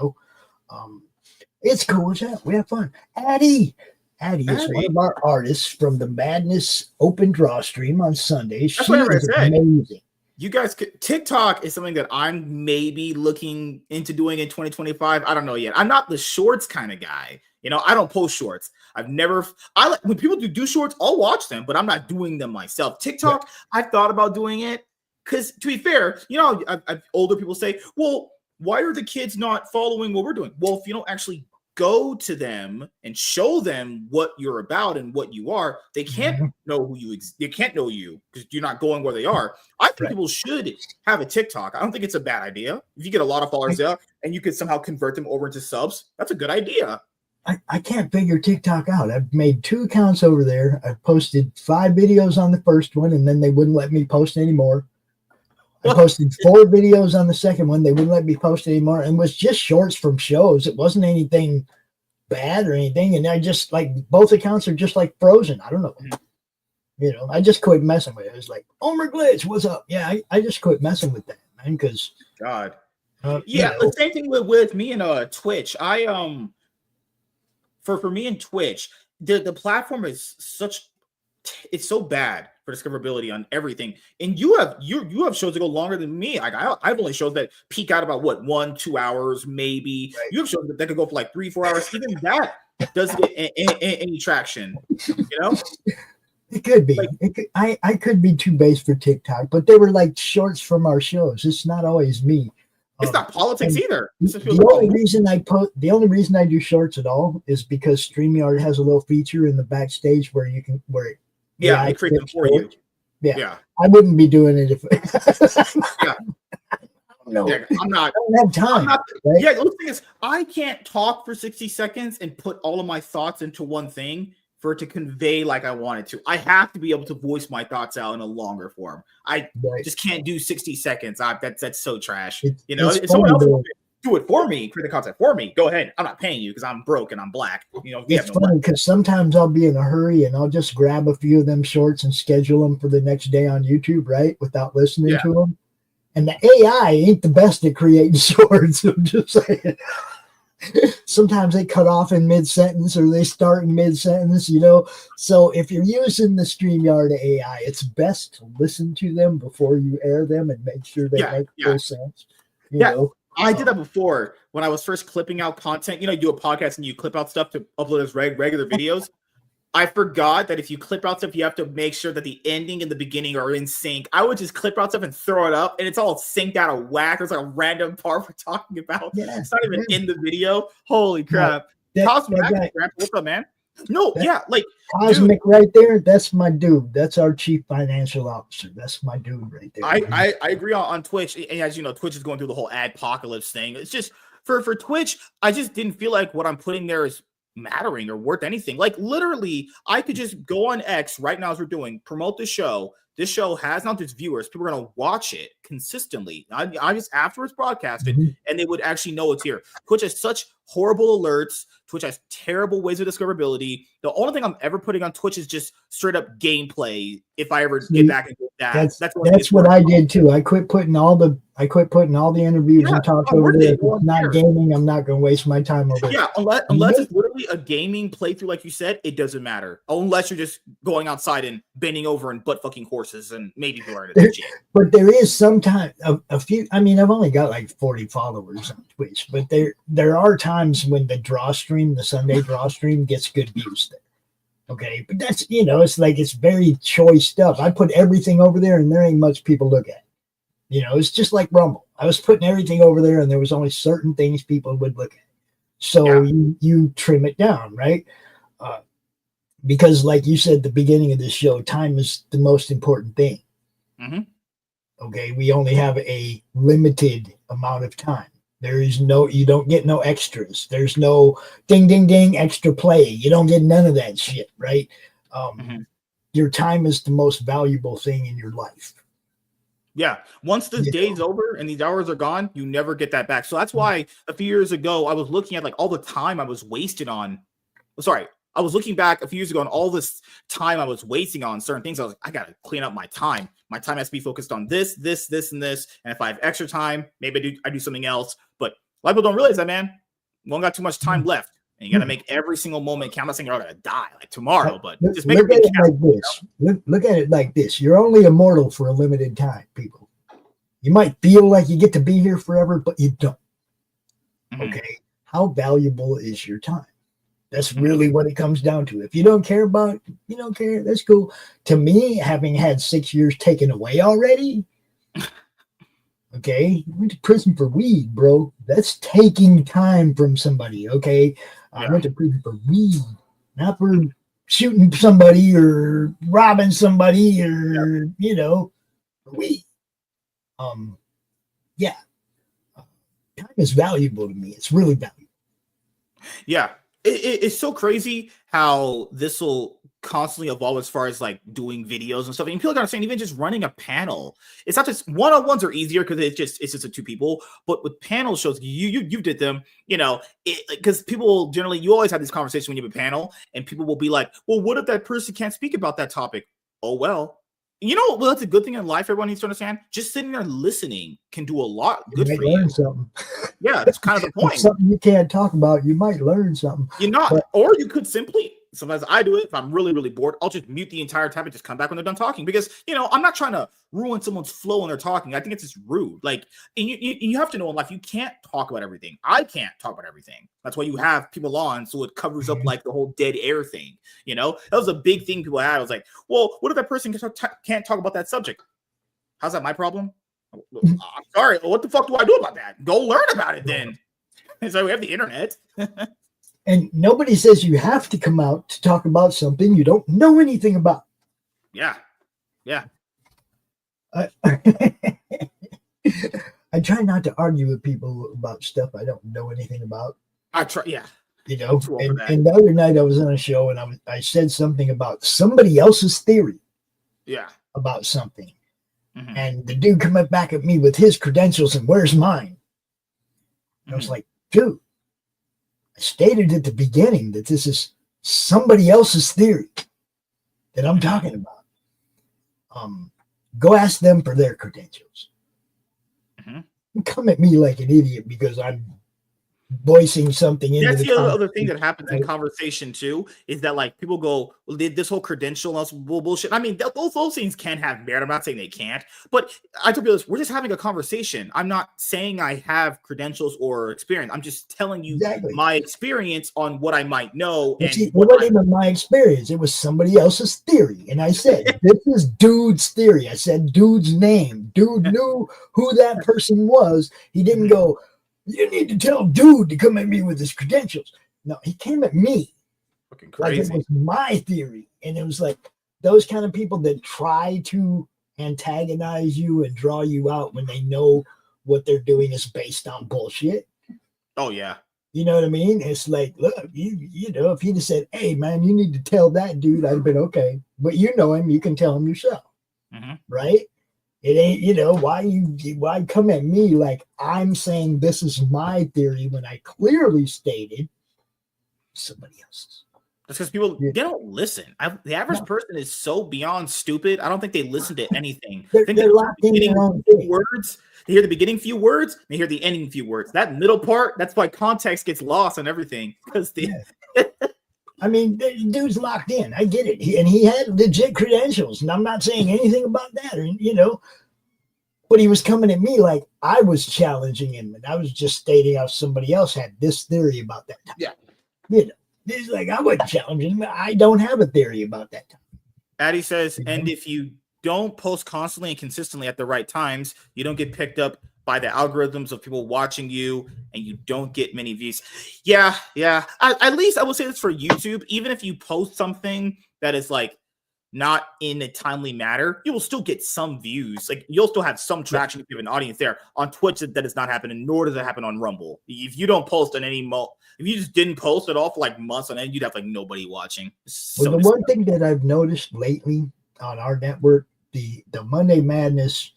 It's cool as hell. We have fun. Addie is one of our artists from the Madness Open Draw stream on Sundays. She is amazing. You guys, TikTok is something that I'm maybe looking into doing in 2025. I don't know yet. I'm not the shorts kind of guy. I don't post shorts. When people do shorts, I'll watch them, but I'm not doing them myself. TikTok, I thought about doing it because, to be fair, I've older people say, well, why are the kids not following what we're doing? Well, if you don't actually go to them and show them what you're about and what you are, they can't know they can't know you because you're not going where they are. I think people should have a TikTok. I don't think it's a bad idea. If you get a lot of followers there and you could somehow convert them over into subs, that's a good idea. I can't figure TikTok out. I've made 2 accounts over there. I've posted 5 videos on the first one, and then they wouldn't let me post anymore. I posted 4 videos on the second one. They wouldn't let me post anymore. And it was just shorts from shows. It wasn't anything bad or anything. And I just both accounts are just frozen. I don't know. I just quit messing with it. It was like, Omer Glitch, what's up? Yeah, I just quit messing with that, man. Because God. The same thing with me and Twitch. For me and Twitch, the platform is such it's so bad for discoverability on everything. And you have shows that go longer than me. Like I've only shows that peak out about what 1-2 hours maybe. Right. You have shows that could go for like 3-4 hours. Even that doesn't get any traction. You know, it could be. Like, I could be too base for TikTok, but they were like shorts from our shows. It's not always me. It's not politics either. The only reason I do shorts at all is because StreamYard has a little feature in the backstage where you can they create them for you. Yeah, I wouldn't be doing it if. Yeah. No, yeah, I'm not. I don't have time. Right? Yeah, the thing is, I can't talk for 60 seconds and put all of my thoughts into one thing for it to convey like I wanted to. I have to be able to voice my thoughts out in a longer form. I just can't do 60 seconds. That's so trash. If someone else do it for me, create the content for me, go ahead. I'm not paying you because I'm broke and I'm black. It's funny because sometimes I'll be in a hurry and I'll just grab a few of them shorts and schedule them for the next day on YouTube, right? Without listening to them. And the AI ain't the best at creating shorts. I'm just saying. Sometimes they cut off in mid-sentence or they start in mid-sentence, So if you're using the StreamYard AI, it's best to listen to them before you air them and make sure they make full sense. You know? I did that before when I was first clipping out content. You do a podcast and you clip out stuff to upload as regular videos. I forgot that if you clip out stuff, you have to make sure that the ending and the beginning are in sync. I would just clip out stuff and throw it up, and it's all synced out of whack. There's like a random part we're talking about. Yeah, it's not even in the video. Holy crap. Cosmic, what's up, man? No, like Cosmic right there, that's my dude. That's our chief financial officer. That's my dude right there. I agree on Twitch. And as you know, Twitch is going through the whole adpocalypse thing. It's just, for Twitch, I just didn't feel like what I'm putting there is mattering or worth anything. Like literally I could just go on X right now as we're doing, promote the show. This show has not just viewers. People are going to watch it consistently. I just after it's broadcasted, and they would actually know it's here. Twitch has such horrible alerts. Twitch has terrible ways of discoverability. The only thing I'm ever putting on Twitch is just straight up gameplay. If I ever get back and do that, that's what I did too. I quit putting all the interviews and talks over there. If it's not gaming, I'm not going to waste my time over there. Yeah, unless it's literally a gaming playthrough, like you said, it doesn't matter. Unless you're just going outside and bending over and butt fucking horses and maybe learning the gym. But there is sometimes a few. I mean, I've only got like 40 followers on Twitch, but there are times when the Sunday draw stream gets good views there. Okay, but that's it's like it's very choice stuff. I put everything over there, and there ain't much people look at. It's just like Rumble. I was putting everything over there, and there was only certain things people would look at. So you trim it down, right? Because, like you said at the beginning of this show, time is the most important thing. Mm-hmm. Okay, we only have a limited amount of time. You don't get no extras. There's no ding, ding, ding, extra play. You don't get none of that shit, right? Your time is the most valuable thing in your life. Yeah. Once the day's over and these hours are gone, you never get that back. So that's why a few years ago, I was looking at like all the time I was wasted on. I was looking back a few years ago on all this time I was wasting on certain things. I was like, I got to clean up my time. My time has to be focused on this, and this. And if I have extra time, maybe I do something else. But a lot of people don't realize that, man. We don't got too much time left. And you got to make every single moment count. I'm not saying you're going to die like tomorrow, but just make it like this. Look at it like this. You're only immortal for a limited time, people. You might feel like you get to be here forever, but you don't. Okay. How valuable is your time? That's really what it comes down to. If you don't care about it, you don't care. That's cool. To me, having had 6 years taken away already, okay, I went to prison for weed, bro. That's taking time from somebody, okay? I went to prison for weed, not for shooting somebody or robbing somebody or, for weed. Time is valuable to me. It's really valuable. Yeah. It's so crazy how this will constantly evolve as far as like doing videos and stuff. And people gotta saying even just running a panel. It's not just one-on-ones are easier because it's just the two people. But with panel shows, you did them, because people generally you always have this conversation when you have a panel, and people will be like, well, what if that person can't speak about that topic? Oh well. Well, that's a good thing in life. Everyone needs to understand. Just sitting there listening can do a lot good for you. Learn something. Yeah, that's kind of the point. Something you can't talk about, you might learn something. Or you could simply Sometimes I do it. If I'm really, really bored, I'll just mute the entire time and just come back when they're done talking because, I'm not trying to ruin someone's flow when they're talking. I think it's just rude. Like, and you have to know in life, you can't talk about everything. I can't talk about everything. That's why you have people on, so it covers up like the whole dead air thing. That was a big thing people had. I was like, well, what if that person can't talk about that subject? How's that my problem? I'm sorry. What the fuck do I do about that? Go learn about it then. So we have the internet. And nobody says you have to come out to talk about something you don't know anything about. Yeah. I try not to argue with people about stuff I don't know anything about. I try, yeah. And the other night I was on a show and I said something about somebody else's theory. Yeah. About something. Mm-hmm. And the dude coming back at me with his credentials and where's mine? Mm-hmm. I was like, dude, I stated at the beginning that this is somebody else's theory that I'm talking about. Go ask them for their credentials. Mm-hmm. Come at me like an idiot because I'm voicing something into that's the other thing that happens in conversation too is that like people go, well, this whole credential bullshit. I mean, those things can have merit. I'm not saying they can't, but I tell you this, we're just having a conversation. I'm not saying I have credentials or experience. I'm just telling you my experience on what I might know. And it wasn't even my experience. It was somebody else's theory. And I said, this is dude's theory. I said, dude's name. Dude knew who that person was. He didn't go, you need to tell dude to come at me with his credentials. No, he came at me. Fucking crazy. Like it was my theory. And it was like those kind of people that try to antagonize you and draw you out when they know what they're doing is based on bullshit. Oh, yeah. You know what I mean? It's like, look, if he'd have said, hey, man, you need to tell that dude, I'd have been okay. But you know him, you can tell him yourself. Mm-hmm. Right? It ain't, why come at me like I'm saying this is my theory when I clearly stated somebody else's. That's because people, they don't listen. The average person is so beyond stupid. I don't think they listen to anything. They're locked in their own words. They hear the beginning few words, they hear the ending few words. That middle part, that's why context gets lost on everything. Because I mean, the dude's locked in. I get it. And he had legit credentials. And I'm not saying anything about that. But he was coming at me like I was challenging him. And I was just stating how somebody else had this theory about that time. Yeah. It's like I wasn't challenging him. I don't have a theory about that time. Addie says, and if you don't post constantly and consistently at the right times, you don't get picked up by the algorithms of people watching you and you don't get many views. Yeah. At least I will say this for YouTube. Even if you post something that is like not in a timely manner, you will still get some views. Like you'll still have some traction if you have an audience there. On Twitch, that does not happen, and nor does it happen on Rumble. If you don't post on if you just didn't post at all for like months on end, you'd have like nobody watching. Well, the one thing that I've noticed lately on our network, the Monday Madness,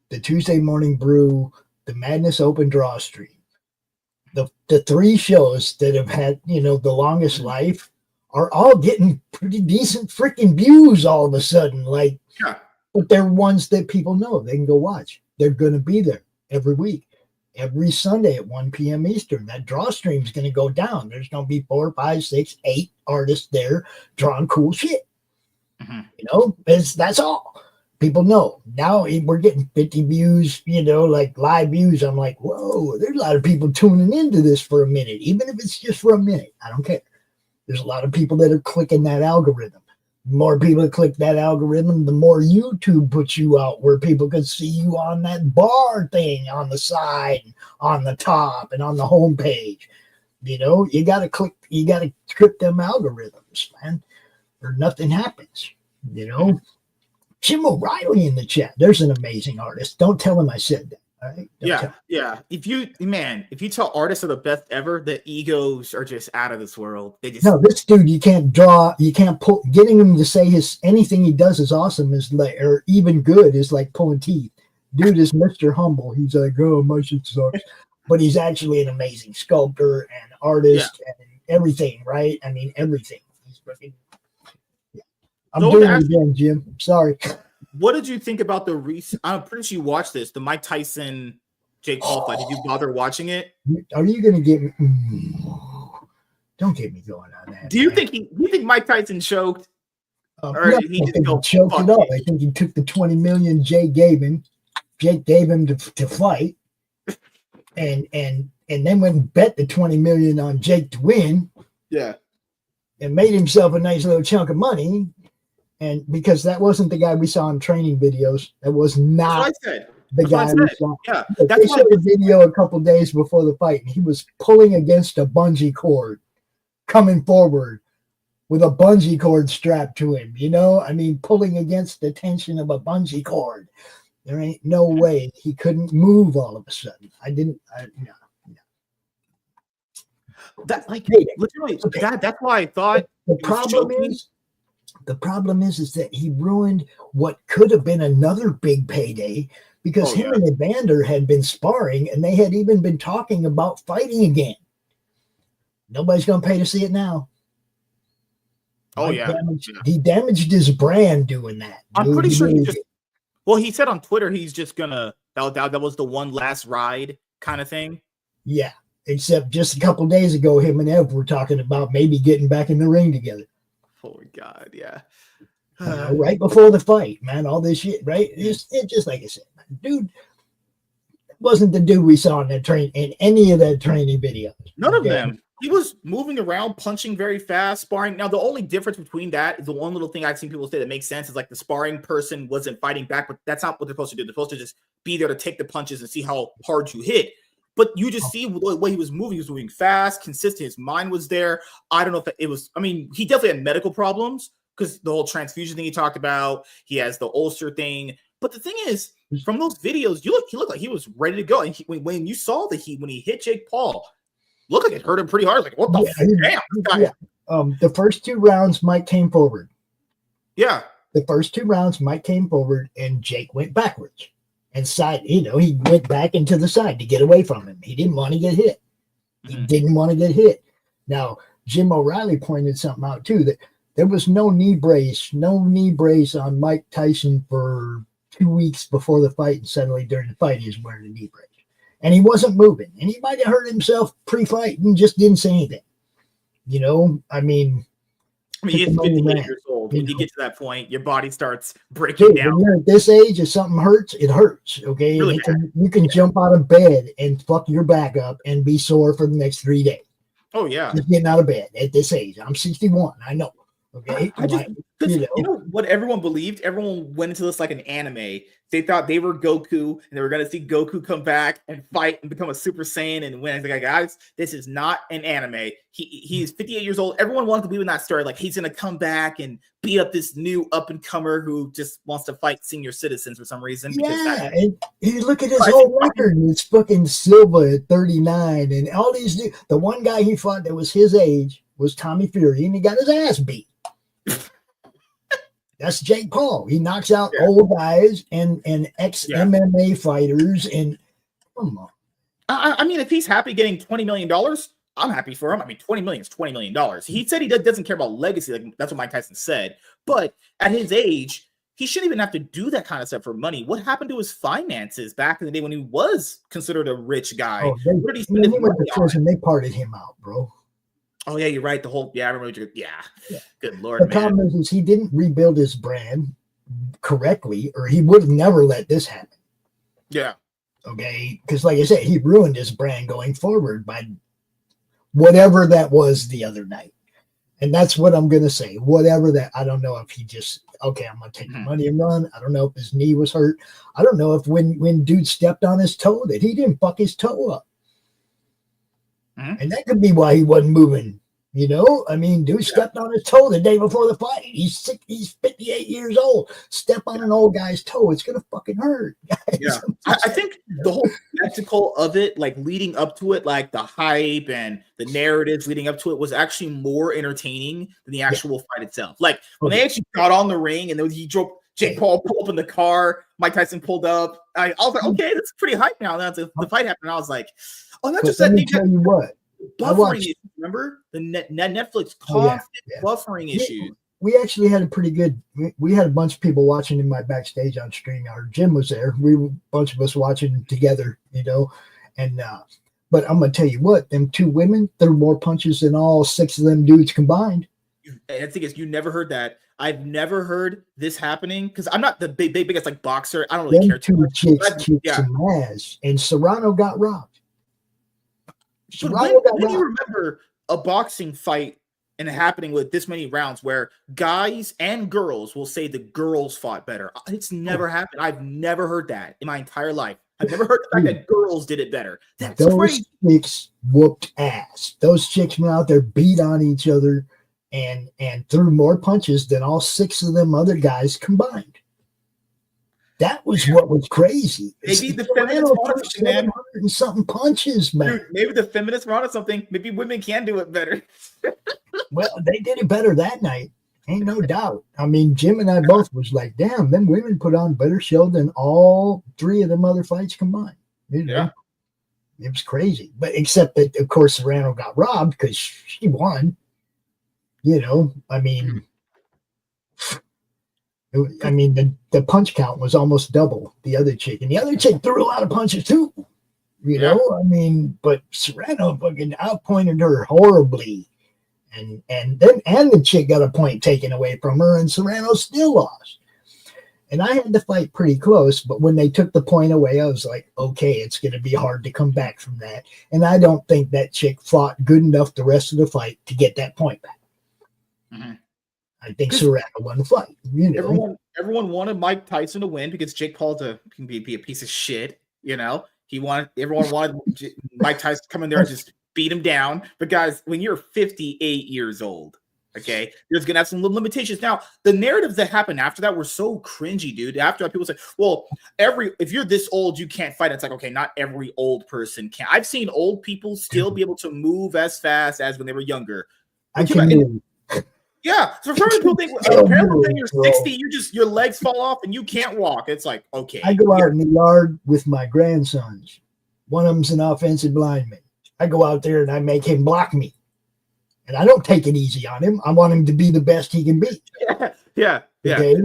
the Tuesday Morning Brew, the Madness Open Draw Stream, the three shows that have had, the longest life are all getting pretty decent freaking views all of a sudden. Like, but they're ones that people know they can go watch. They're going to be there every week, every Sunday at 1 p.m. Eastern. That draw stream is going to go down. There's going to be 4, 5, 6, 8 artists there drawing cool shit. Mm-hmm. That's all. People know. Now we're getting 50 views, like live views. I'm like, whoa, there's a lot of people tuning into this for a minute, even if it's just for a minute. I don't care. There's a lot of people that are clicking that algorithm. The more people that click that algorithm, the more YouTube puts you out where people can see you on that bar thing on the side, on the top, and on the homepage. You got to click, you got to trip them algorithms, man, or nothing happens, Jim O'Reilly in the chat. There's an amazing artist. Don't tell him I said that. All right? Yeah. If you tell artists are the best ever, the egos are just out of this world. No, this dude, you can't draw, you can't pull. Getting him to say anything he does is awesome is like, or even good is like pulling teeth. Dude is Mr. Humble. He's like, oh, my shit sucks, but he's actually an amazing sculptor and artist and everything, right? I mean, everything. He's freaking. I'm doing it again, Jim. Sorry. What did you think about the recent? I'm pretty sure you watched this, the Mike Tyson Jake Paul fight. Did you bother watching it? Are you going to get me? Don't get me going on that. Do you think Mike Tyson choked? Or no, he just choked it up. I think he took the $20 million Jake gave him. Jake gave him to fight, and then went and bet the $20 million on Jake to win. Yeah, and made himself a nice little chunk of money. And because that wasn't the guy we saw in training videos, that was not the guy we saw. Yeah, they showed a video a couple days before the fight, and he was pulling against a bungee cord, coming forward with a bungee cord strapped to him. You know, I mean, pulling against the tension of a bungee cord. There ain't no way he couldn't move all of a sudden. No. That's like literally. Okay. That's why I thought the problem is that he ruined what could have been another big payday because him and Evander had been sparring and they had even been talking about fighting again. Nobody's going to pay to see it now. Oh, he damaged his brand doing that. I'm pretty sure he just. Well, he said on Twitter he's just gonna. That was the one last ride kind of thing. Yeah, except just a couple days ago, him and Ev were talking about maybe getting back in the ring together. Oh God, yeah. Right before the fight, man, all this shit, right? It's just like I said, dude. Wasn't the dude we saw in any of the training videos. None of them. He was moving around, punching very fast, sparring. Now, the only difference between that is the one little thing I've seen people say that makes sense is like the sparring person wasn't fighting back, but that's not what they're supposed to do. They're supposed to just be there to take the punches and see how hard you hit. But you just see the way he was moving. He was moving fast, consistent. His mind was there. I don't know if it was – I mean, he definitely had medical problems because the whole transfusion thing he talked about. He has the ulcer thing. But the thing is, from those videos, he looked like he was ready to go. And when you saw when he hit Jake Paul – look like it hurt him pretty hard. Like, what the damn? Yeah. The first two rounds, Mike came forward. Yeah. The first two rounds, Mike came forward, and Jake went backwards. And he went back into the side to get away from him. He didn't want to get hit. Didn't want to get hit. Now, Jim O'Reilly pointed something out, too, that there was no knee brace on Mike Tyson for 2 weeks before the fight, and suddenly during the fight, he was wearing a knee brace. And he wasn't moving. And he might have hurt himself pre-fight and just didn't say anything. You know, I mean, he's 58 years old. When you get to that point, your body starts breaking down. When you're at this age, if something hurts, it hurts. Okay. Really you can jump out of bed and fuck your back up and be sore for the next 3 days. Oh, yeah. Just getting out of bed at this age. I'm 61. I know. Okay. You know what everyone believed? Everyone went into this like an anime. They thought they were Goku and they were going to see Goku come back and fight and become a Super Saiyan and win. Like, guys, this is not an anime. He's 58 years old. Everyone wanted to believe in that story. Like, he's going to come back and beat up this new up-and-comer who just wants to fight senior citizens for some reason. Yeah, and you look at his whole record, and it's fucking Silva at 39 and all these – the one guy he fought that was his age was Tommy Fury, and he got his ass beat. That's Jake Paul. He knocks out old guys and ex-MMA fighters. And come on. I mean, if he's happy getting $20 million, I'm happy for him. I mean, $20 million is $20 million. He said he doesn't care about legacy. Like, that's what Mike Tyson said. But at his age, he shouldn't even have to do that kind of stuff for money. What happened to his finances back in the day when he was considered a rich guy? Where did he spend his money on? They parted him out, bro. Oh, yeah, you're right. I remember. Yeah. Good Lord, the problem is he didn't rebuild his brand correctly, or he would have never let this happen. Yeah. Okay? Because like I said, he ruined his brand going forward by whatever that was the other night. And that's what I'm going to say. Whatever that, I don't know if he just, okay, I'm going to take the money and run. I don't know if his knee was hurt. I don't know if when dude stepped on his toe that he didn't fuck his toe up. And that could be why he wasn't moving. You know, I mean, dude stepped on his toe the day before the fight. He's 58 years old. Step on an old guy's toe, it's gonna fucking hurt. Guys. Yeah, I think the whole spectacle of it, like leading up to it, like the hype and the narratives leading up to it, was actually more entertaining than the actual fight itself. Like when they actually got on the ring and then he drove Jake Paul pulled up in the car, Mike Tyson pulled up. I was like, okay, that's pretty hype now. That's the fight happened. I was like, oh, that's just that. Let me tell you what. Buffering issues, remember the Netflix constant buffering issues. We actually had a pretty good. We had a bunch of people watching in my backstage on StreamYard. Jim was there. A bunch of us watching together, you know, and But I'm gonna tell you what, them two women threw more punches than all 6 of them dudes combined. I think you never heard that. I've never heard this happening because I'm not the biggest like boxer. I don't really Them care too two much. chicks kicked Yeah. some ass, and Serrano got robbed. But when do you remember a boxing fight and happening with this many rounds where guys and girls will say the girls fought better? It's never happened. I've never heard that in my entire life. I've never heard the fact that girls did it better. That's those chicks whooped ass. Those chicks went out there, beat on each other, and threw more punches than all 6 of them other guys combined. That was what was crazy. Maybe the feminists wanted something, man. 700 and something punches, man. Dude, maybe the feminists wanted something. Maybe women can do it better. Well, they did it better that night. Ain't no doubt. I mean, Jim and I both was like, damn, them women put on better show than all 3 of them other fights combined. You know? Yeah. It was crazy. But except that, of course, Serrano got robbed because she won. You know, I mean, the punch count was almost double the other chick. And the other chick threw a lot of punches too. You know, I mean, but Serrano fucking outpointed her horribly. And the chick got a point taken away from her, and Serrano still lost. And I had the fight pretty close, but when they took the point away, I was like, okay, it's going to be hard to come back from that. And I don't think that chick fought good enough the rest of the fight to get that point back. Mm-hmm. I think Serrano won the fight. You know, everyone wanted Mike Tyson to win because Jake Paul can be a piece of shit. You know, everyone wanted Mike Tyson to come in there and just beat him down. But guys, when you're 58 years old, okay, there's gonna have some limitations. Now, the narratives that happened after that were so cringy, dude. After that, people say, "Well, if you're this old, you can't fight." It's like, okay, not every old person can. I've seen old people still be able to move as fast as when they were younger. Yeah, so for people think apparently when you're 60, your legs fall off and you can't walk. It's like, okay. I go out in the yard with my grandsons. One of them's an offensive lineman. I go out there and I make him block me. And I don't take it easy on him. I want him to be the best he can be. Yeah. Okay?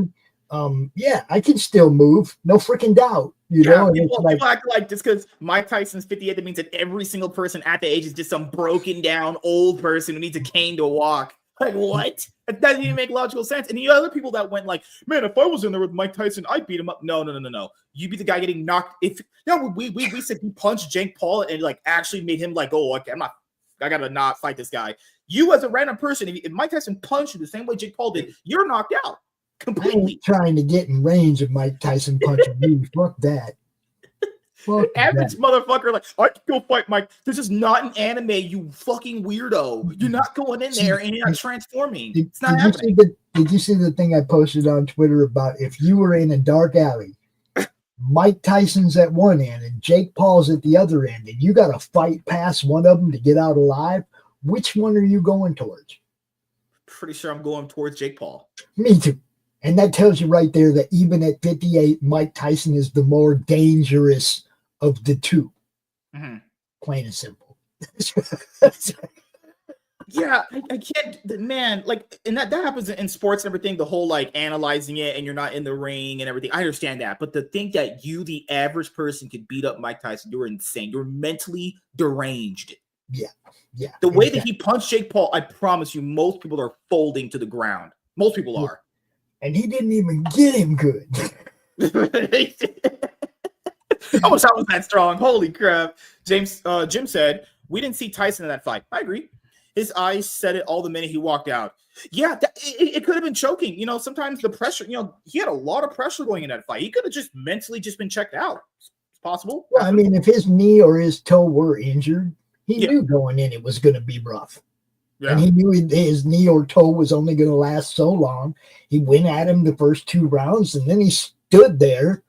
I can still move. No freaking doubt. You know? People act like just because Mike Tyson's 58, that means that every single person at the age is just some broken down old person who needs a cane to walk. Like, what? That doesn't even make logical sense. And the other people that went like, man, if I was in there with Mike Tyson, I'd beat him up. No. You'd be the guy getting knocked. We said he punched Jake Paul and like actually made him like, oh, okay, I gotta not fight this guy. You as a random person, if Mike Tyson punched you the same way Jake Paul did, you're knocked out completely. Trying to get in range of Mike Tyson punching you. Fuck that. Average motherfucker, like, I can go fight Mike. This is not an anime, you fucking weirdo. You're not going in there and you're not transforming. It's not happening. Did you see the thing I posted on Twitter about if you were in a dark alley, Mike Tyson's at one end and Jake Paul's at the other end, and you got to fight past one of them to get out alive? Which one are you going towards? Pretty sure I'm going towards Jake Paul. Me too. And that tells you right there that even at 58, Mike Tyson is the more dangerous of the two. Mm-hmm. Plain and simple. Yeah, I can't, man, like, and that happens in sports and everything, the whole like analyzing it and you're not in the ring and everything. I understand that. But to think that you, the average person, could beat up Mike Tyson, you're insane. You're mentally deranged. Yeah. The way that he punched Jake Paul, I promise you, most people are folding to the ground. Most people are. And he didn't even get him good. I wish I was that strong. Holy crap. Jim said, we didn't see Tyson in that fight. I agree. His eyes said it all the minute he walked out. Yeah, it could have been choking. You know, sometimes the pressure, he had a lot of pressure going in that fight. He could have just mentally been checked out. It's possible. Well, I mean, if his knee or his toe were injured, he knew going in it was going to be rough. Yeah. And he knew his knee or toe was only going to last so long. He went at him the first 2 rounds, and then he stood there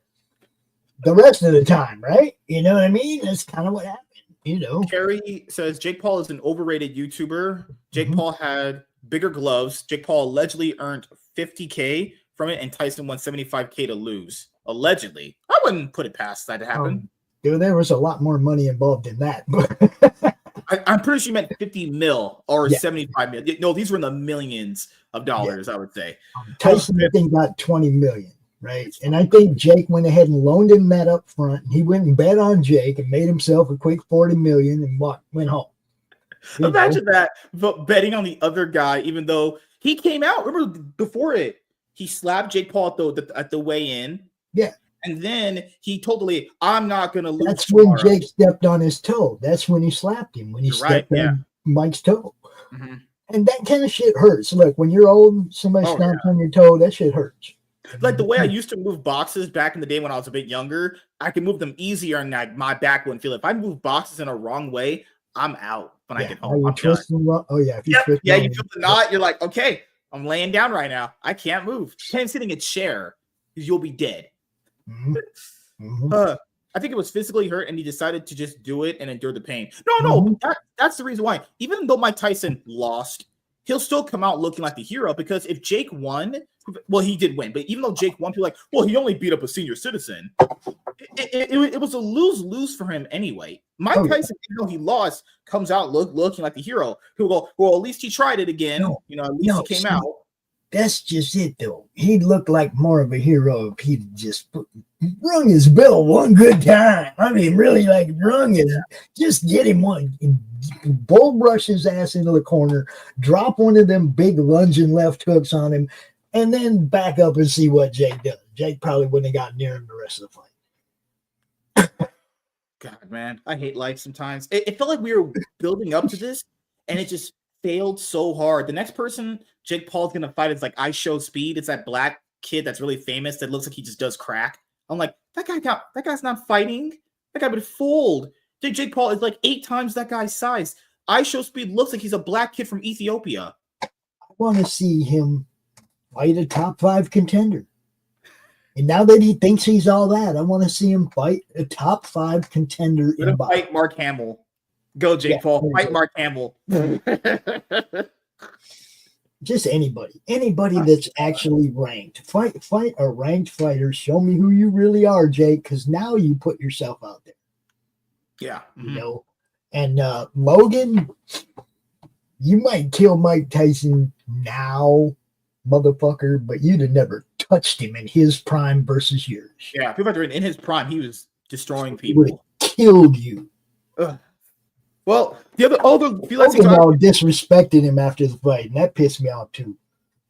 the rest of the time, right? You know what I mean? That's kind of what happened, you know. Terry says Jake Paul is an overrated YouTuber. Jake Paul had bigger gloves. Jake Paul allegedly earned $50K from it, and Tyson won $75K to lose. Allegedly. I wouldn't put it past that to happen. Dude, there was a lot more money involved in that. I'm pretty sure you meant 50 mil or 75 mil. No, these were in the millions of dollars, I would say. Tyson, I think, got 20 million. right? And I think Jake went ahead and loaned him that up front. He went and bet on Jake and made himself a quick 40 million and went home. Imagine that, but betting on the other guy, even though he came out. Remember before it, he slapped Jake Paul at the weigh-in. Yeah. And then he totally, I'm not going to lose. That's tomorrow. When Jake stepped on his toe. That's when he slapped him, when he stepped on Mike's toe. Mm-hmm. And that kind of shit hurts. Look, when you're old, somebody stomps on your toe, that shit hurts. Like the way I used to move boxes back in the day when I was a bit younger, I could move them easier and my back wouldn't feel it. If I move boxes in a wrong way, I'm out when I get home. If you feel the knot, you're like, okay, I'm laying down right now. I can't move. Can't sit in a chair because you'll be dead. Mm-hmm. Mm-hmm. I think it was physically hurt, and he decided to just do it and endure the pain. No, that's the reason why. Even though Mike Tyson lost, he'll still come out looking like the hero, because if Jake won, well, he did win, but even though Jake won, people like, well, he only beat up a senior citizen. It was a lose-lose for him anyway. Mike Tyson, even though he lost, comes out looking like the hero. People go, well, at least he tried it again. At least he came out. That's just it, though. He'd look like more of a hero if he'd just rung his bell one good time. I mean, really, like rung it. Just get him one. Bull brush his ass into the corner, drop one of them big lunging left hooks on him, and then back up and see what Jake does. Jake probably wouldn't have gotten near him the rest of the fight. God, man, I hate life sometimes. It felt like we were building up to this, and it just failed so hard. The next person Jake Paul's gonna fight is like I Show Speed. It's that black kid that's really famous that looks like he just does crack. I'm like, that guy's not fighting. That guy been fooled. Jake Paul is like 8 times that guy's size. I Show Speed looks like he's a black kid from Ethiopia. I want to see him fight a top 5 contender. And now that he thinks he's all that, I want to see him fight a top 5 contender. Fight Mark Hamill. Go, Jake Paul. Fight Mark Hamill. Just anybody that's actually ranked. Fight a ranked fighter. Show me who you really are, Jake, because now you put yourself out there. Yeah. Mm-hmm. And Logan, you might kill Mike Tyson now, motherfucker, but you'd have never touched him in his prime versus yours. Yeah, people are in his prime, he was destroying people. He would have killed you. Well, the other all disrespected him after the fight, and that pissed me off too.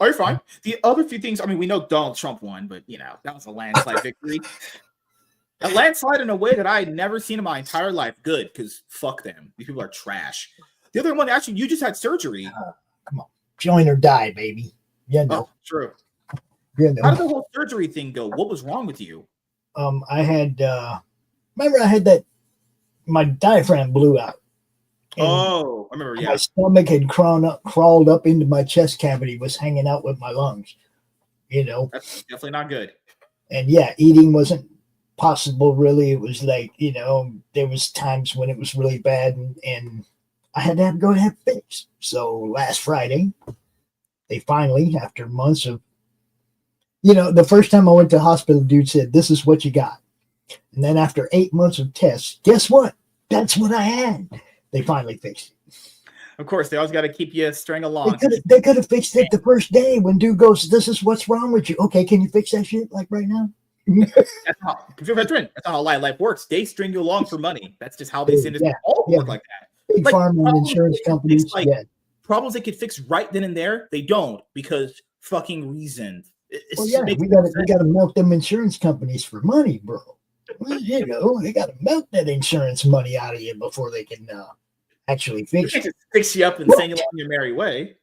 Oh, you're fine. The other few things, I mean, we know Donald Trump won, but that was a landslide victory. A landslide in a way that I had never seen in my entire life. Good, because fuck them. These people are trash. The other one, actually, you just had surgery. Come on, join or die, baby. Oh, true. How did the whole surgery thing go? What was wrong with you? I had remember I had that my diaphragm blew out. I remember. Yeah, my stomach had crawled up into my chest cavity, was hanging out with my lungs. That's definitely not good. And eating wasn't possible. Really, it was like there was times when it was really bad, and I had to go have it fixed. So last Friday, they finally, after months of, the first time I went to the hospital, dude said, "This is what you got." And then after 8 months of tests, guess what? That's what I had. They finally fixed it. Of course, they always got to keep you string along. They could have fixed it the first day when dude goes, "This is what's wrong with you." Okay, can you fix that shit like right now? That's how life works. They string you along for money. That's just how they send it. All work like that. Big pharma and insurance companies. Problems they could fix right then and there, they don't, because fucking reasons. We got to milk them insurance companies for money, bro. They got to milk that insurance money out of you before they can actually fix you. Fix you up and send you on your merry way.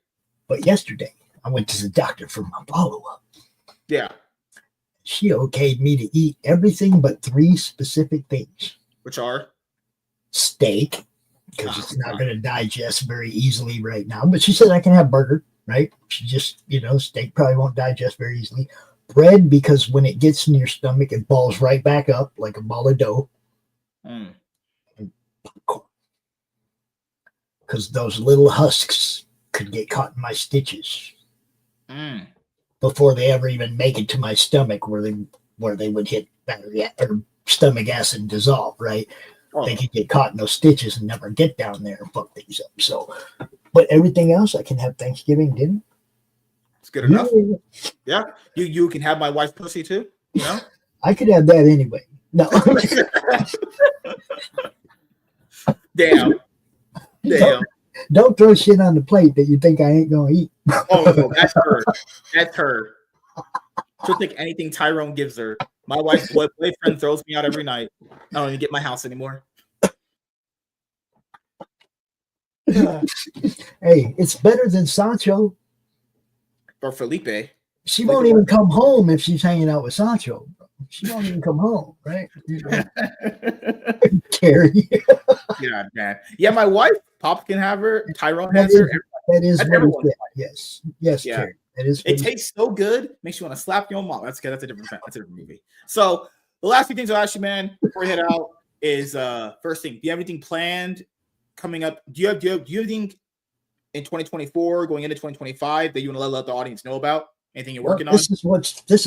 But yesterday, I went to the doctor for my follow-up. Yeah. She okayed me to eat everything but 3 specific things. Which are? Steak, because it's not going to digest very easily right now. But she said I can have burger, right? She just, steak probably won't digest very easily. Bread, because when it gets in your stomach, it balls right back up like a ball of dough. And popcorn. Because those little husks could get caught in my stitches before they ever even make it to my stomach, where they would hit or stomach acid and dissolve, right? They could get caught in those stitches and never get down there and fuck things up. So, but everything else, I can have Thanksgiving dinner. It's good enough. Yeah. You can have my wife's pussy too. You know, I could have that anyway. No. damn. Don't throw shit on the plate that you think I ain't gonna eat. Oh no, that's her. That's her. She'll take anything Tyrone gives her. My wife's boyfriend throws me out every night. I don't even get my house anymore. Hey, it's better than Sancho. Or Felipe. She won't even come home if she's hanging out with Sancho. She won't even come home, right? Carrie. Yeah, man. Yeah, my wife, Pop can have her. Tyrone That has her. That is what everyone. Yes. Yes, Yeah. Carrie. That is it tastes so good, makes you want to slap your mom. That's good. That's a different movie. So the last few things I'll ask you, man, before we head out is first thing, do you have anything planned coming up? Do you have anything in 2024 going into 2025 that you want to let the audience know about? Anything you're working on? This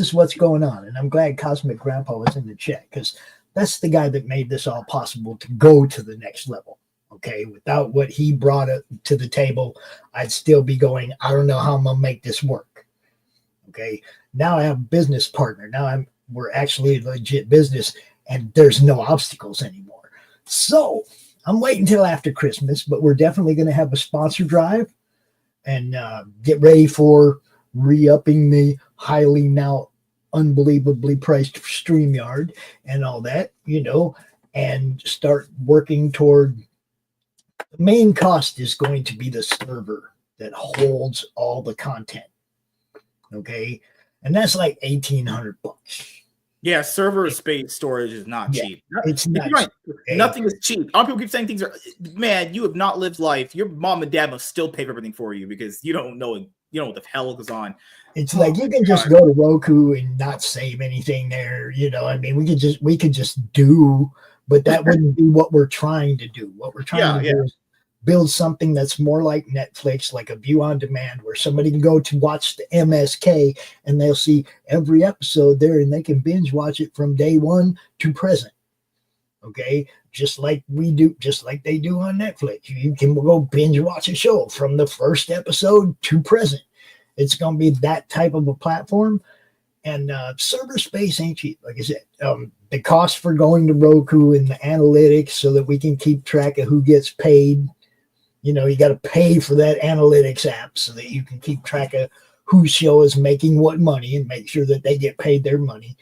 is what's going on, and I'm glad Cosmic Grandpa was in the chat because that's the guy that made this all possible to go to the next level. Okay, without what he brought to the table, I'd still be going, I don't know how I'm gonna make this work. Okay, now I have a business partner. Now we're actually a legit business, and there's no obstacles anymore. So I'm waiting until after Christmas, but we're definitely going to have a sponsor drive and get ready for re-upping the highly now unbelievably priced StreamYard and all that, and start working toward. The main cost is going to be the server that holds all the content. Okay. And that's like $1,800. Yeah, server space storage is not cheap. It's not right. Nothing is cheap. A lot of people keep saying things are, man, you have not lived life. Your mom and dad must still pay for everything for you because you don't know what the hell goes on. It's like you can just go to Roku and not save anything there. I mean, we could just do, but that wouldn't be what we're trying to do. What we're trying to do is build something that's more like Netflix, like a view on demand, where somebody can go to watch the MSK and they'll see every episode there and they can binge watch it from day one to present. Okay. Just like they do on Netflix. You can go binge watch a show from the first episode to present. It's going to be that type of a platform. And server space ain't cheap. Like I said, the cost for going to Roku and the analytics so that we can keep track of who gets paid. You got to pay for that analytics app so that you can keep track of whose show is making what money and make sure that they get paid their money.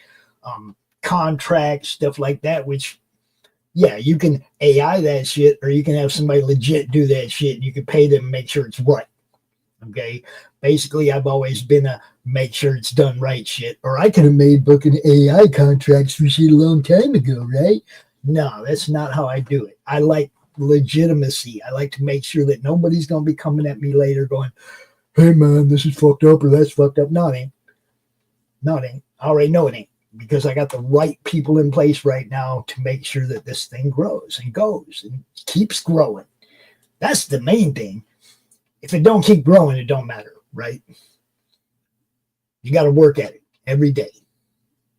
Contracts, stuff like that, which, you can AI that shit, or you can have somebody legit do that shit and you can pay them and make sure it's right. Okay. Basically, I've always been a make sure it's done right shit, or I could have made booking AI contracts for shit a long time ago, right? No, that's not how I do it. I like legitimacy. I like to make sure that nobody's going to be coming at me later going, hey man, this is fucked up or that's fucked up. No, it ain't. I already know it ain't because I got the right people in place right now to make sure that this thing grows and goes and keeps growing. That's the main thing. If it don't keep growing, it don't matter, right? You got to work at it every day.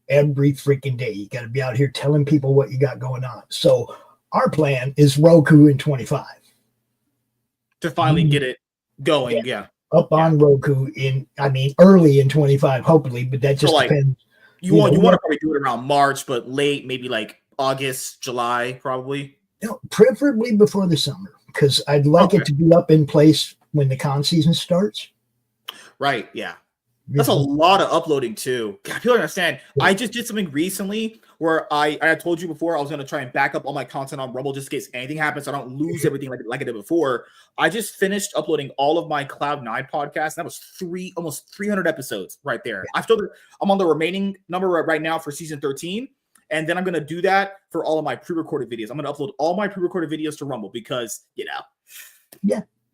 Every freaking day. You got to be out here telling people what you got going on. So our plan is Roku in 25. To finally get it going, Up on Roku early in 25, hopefully, but that just depends. You want to probably do it around March, but late, maybe like August, July, probably. Preferably before the summer, because I'd like it to be up in place when the con season starts. Right, yeah. That's a lot of uploading too. God, people don't understand. I just did something recently where I told you before I was going to try and back up all my content on Rumble just in case anything happens so I don't lose everything like I did before. I just finished uploading all of my Cloud9 podcasts. That was almost 300 episodes right there. I'm on the remaining number right now for season 13. And then I'm going to do that for all of my pre-recorded videos. I'm going to upload all my pre-recorded videos to Rumble because,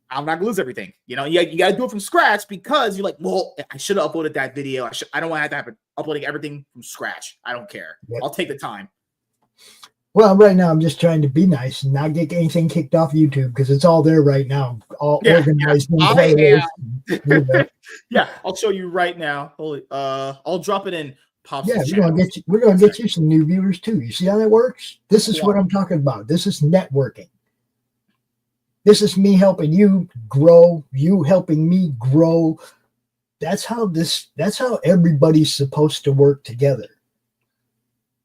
I'm not gonna lose everything. You got to do it from scratch because you're like, well, I should have uploaded that video. I don't want to have to happen uploading everything from scratch. I don't care. Yep. I'll take the time. Well, right now I'm just trying to be nice and not get anything kicked off YouTube because it's all there right now, all organized. Yeah, I'll show you right now. I'll drop it in Pop's. Yeah, we're gonna get you some new viewers too. You see how that works? This is what I'm talking about. This is networking. This is me helping you grow, you helping me grow. That's how everybody's supposed to work together.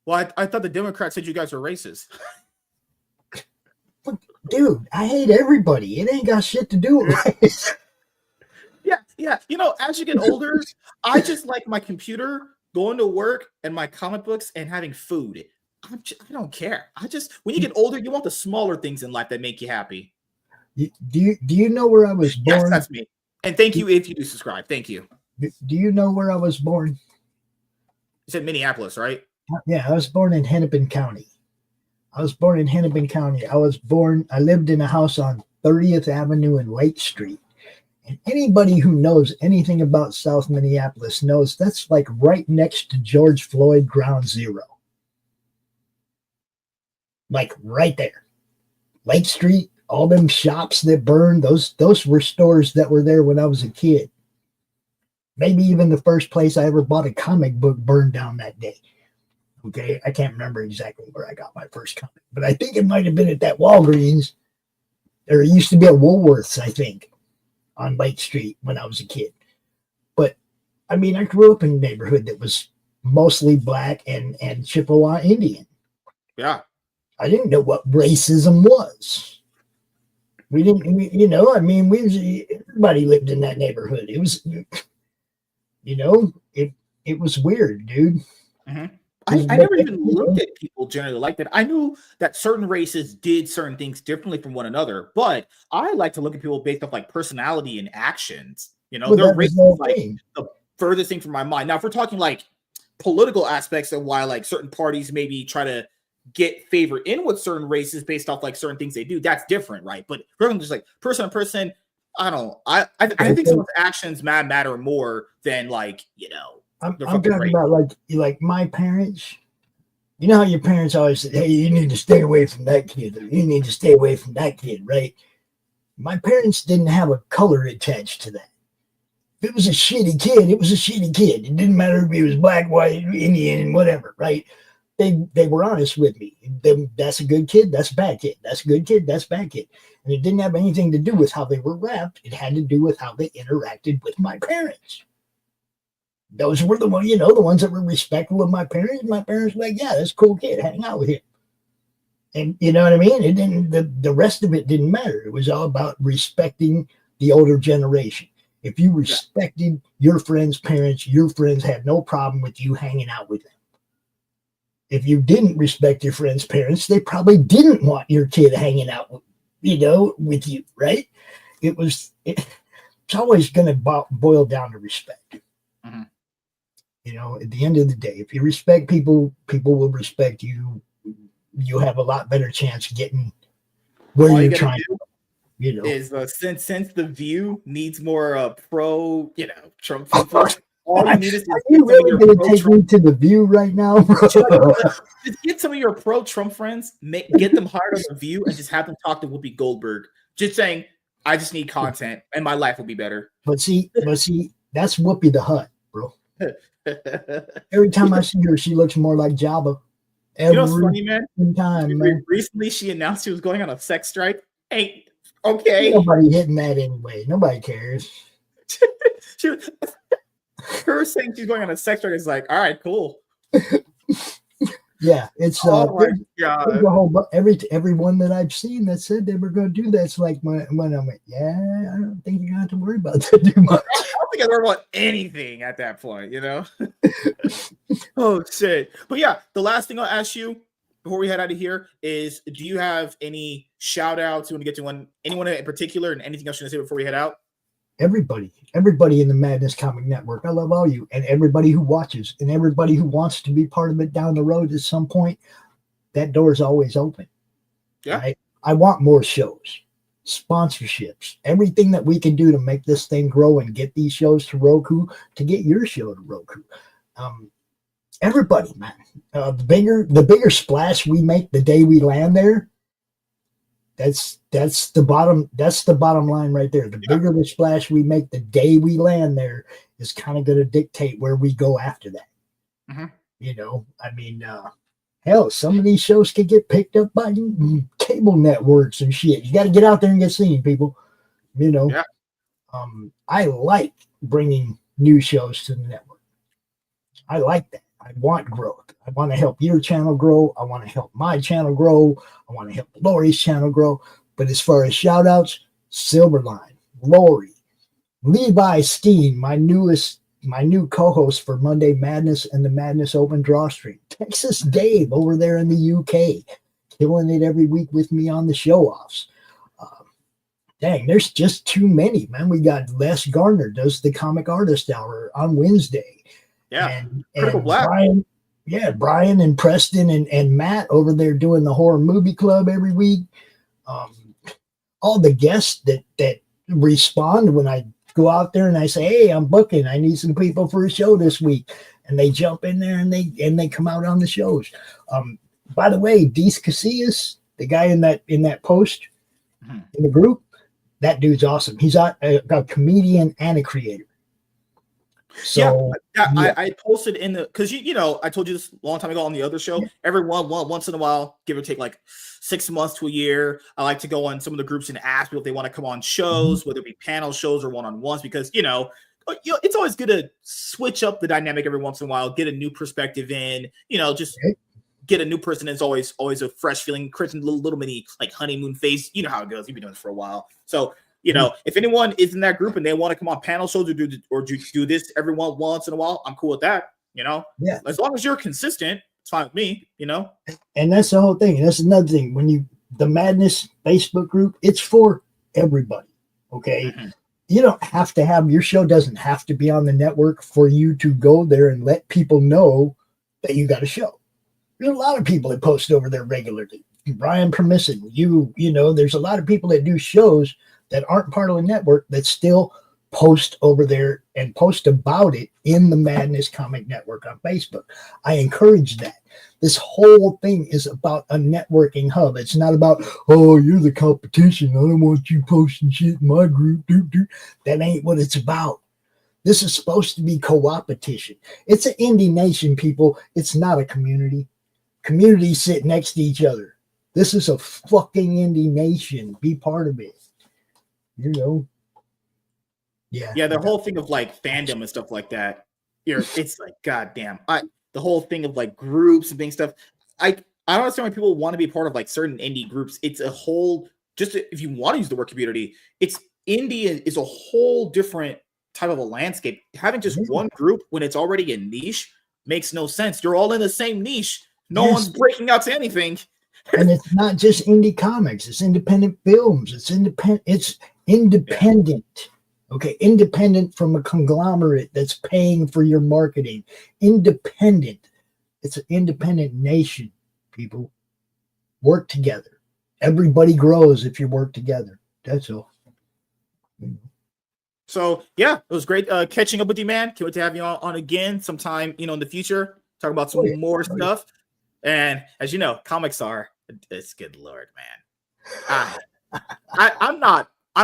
Well, I thought the Democrats said you guys were racist. Dude, I hate everybody. It ain't got shit to do with race. Yeah. You know, as you get older, I just like my computer, going to work, and my comic books, and having food. I don't care. When you get older, you want the smaller things in life that make you happy. Do you know where I was born? Yes, that's me. And thank you if you do subscribe. Thank you. Do you know where I was born? You said Minneapolis, right? Yeah, I was born in Hennepin County. I lived in a house on 30th Avenue and Lake Street. And anybody who knows anything about South Minneapolis knows that's like right next to George Floyd Ground Zero. Like right there. Lake Street, all them shops that burned, those were stores that were there when I was a kid. Maybe even the first place I ever bought a comic book burned down that day. Okay, I can't remember exactly where I got my first comic, but I think it might have been at that Walgreens. There used to be a Woolworths, I think, on Lake Street when I was a kid. But I mean, I grew up in a neighborhood that was mostly black and Chippewa Indian. Yeah. I didn't know what racism was. Everybody lived in that neighborhood. It was, it was weird, dude. Mm-hmm. I never even looked at people generally like that. I knew that certain races did certain things differently from one another, but I like to look at people based off like personality and actions. Their race is like the furthest thing from my mind. Now, if we're talking like political aspects of why like certain parties maybe try to get favor in with certain races based off like certain things they do, that's different, right? But we're just like person to person. I think some of the actions matter more than like I'm talking about like my parents. You know how your parents always said, "Hey, you need to stay away from that kid," or "You need to stay away from that kid," right? My parents didn't have a color attached to that. If it was a shitty kid, it was a shitty kid. It didn't matter if he was black, white, Indian, whatever, right? They were honest with me. That's a good kid. That's a bad kid. That's a good kid. That's a bad kid. And it didn't have anything to do with how they were wrapped. It had to do with how they interacted with my parents. Those were the ones that were respectful of my parents. My parents were like, yeah, that's a cool kid. Hang out with him. And you know what I mean? It didn't. The rest of it didn't matter. It was all about respecting the older generation. If you respected your friends' parents, your friends had no problem with you hanging out with them. If you didn't respect your friends' parents, they probably didn't want your kid hanging out, with you, right? It's always going to boil down to respect. Mm-hmm. At the end of the day, if you respect people, people will respect you. You have a lot better chance of getting where you're trying to go. Is since the View needs more pro, Trump people. All you need is are you really going to take me to the View right now, bro? Just get some of your pro-Trump friends, get them hired on the View, and just have them talk to Whoopi Goldberg. Just saying, I just need content, and my life will be better. But see, that's Whoopi the Hutt, bro. Every time I see her, she looks more like Jabba. What's funny, man? Man. Recently, she announced she was going on a sex strike. Hey, okay. Nobody hitting that anyway. Nobody cares. Her saying she's going on a sex strike is like, all right, cool. Yeah, it's oh my god. Everyone that I've seen that said they were going to do that. It's like when I went, yeah, I don't think you got to worry about that too much. I don't think I worry about anything at that point, Oh shit! But yeah, the last thing I'll ask you before we head out of here is: do you have any shout outs you want to get to anyone in particular, and anything else you want to say before we head out? Everybody in the Madness Comic Network. I love all you and everybody who watches and everybody who wants to be part of it down the road at some point. That door is always open. Yeah. Right? I want more shows, sponsorships, everything that we can do to make this thing grow and get these shows to Roku, to get your show to Roku. Everybody, man. The bigger splash we make the day we land there. That's the bottom line right there. The bigger the splash we make the day we land there is kind of going to dictate where we go after that. Mm-hmm. Hell, some of these shows can get picked up by cable networks and shit. You got to get out there and get seen, people. Yeah. I like bringing new shows to the network. I like that. I want growth. I want to help your channel grow. I want to help my channel grow. I want to help Lori's channel grow. But as far as shout outs, Silverline, Lori, Levi Steen, my new co-host for Monday Madness and the Madness Open Draw Stream. Texas Dave over there in the UK, killing it every week with me on the show-offs. Dang, there's just too many, man. We got Les Gardner does the Comic Artist Hour on Wednesday. Yeah, and Brian, Brian and Preston and Matt over there doing the Horror Movie Club every week. All the guests that respond when I go out there and I say, hey, I'm booking. I need some people for a show this week. And they jump in there and they come out on the shows. By the way, Dees Casillas, the guy in that post in the group, that dude's awesome. He's a comedian and a creator. So I posted in the because I told you this a long time ago on the other show. Every once in a while, give or take like 6 months to a year, I like to go on some of the groups and ask people if they want to come on shows, whether it be panel shows or one-on-ones, because it's always good to switch up the dynamic every once in a while, get a new perspective in, just get a new person. It's always a fresh feeling, creating a little mini like honeymoon phase. You know how it goes. You've been doing this for a while, so. If anyone is in that group and they want to come on panel shows or do this every once in a while, I'm cool with that. As long as you're consistent, it's fine with me. And that's the whole thing. And that's another thing. When the Madness Facebook group, it's for everybody. Okay, you don't have to have your show. Doesn't have to be on the network for you to go there and let people know that you got a show. There's a lot of people that post over there regularly. Brian Permisson, there's a lot of people that do shows that aren't part of the network that still post over there and post about it in the Madness Comic Network on Facebook. I encourage that. This whole thing is about a networking hub. It's not about, oh, you're the competition. I don't want you posting shit in my group. That ain't what it's about. This is supposed to be co-opetition. It's an indie nation, people. It's not a community. Communities sit next to each other. This is a fucking indie nation. Be part of it. Yeah, the whole thing of like fandom and stuff like that. It's like, goddamn. The whole thing of like groups and being stuff. I don't understand why people want to be part of like certain indie groups. It's a whole, if you want to use the word community, it's indie is a whole different type of a landscape. Having just one group when it's already a niche makes no sense. You're all in the same niche. No one's breaking out to anything. And it's not just indie comics. It's independent films. It's independent. Okay, independent from a conglomerate that's paying for your marketing. Independent. It's an independent nation, people. Work together. Everybody grows if you work together. That's all. So, yeah, it was great catching up with you, man. Can't wait to have you on again sometime, in the future. Talk about some more stuff. And as you know, comics are, it's good Lord, man. I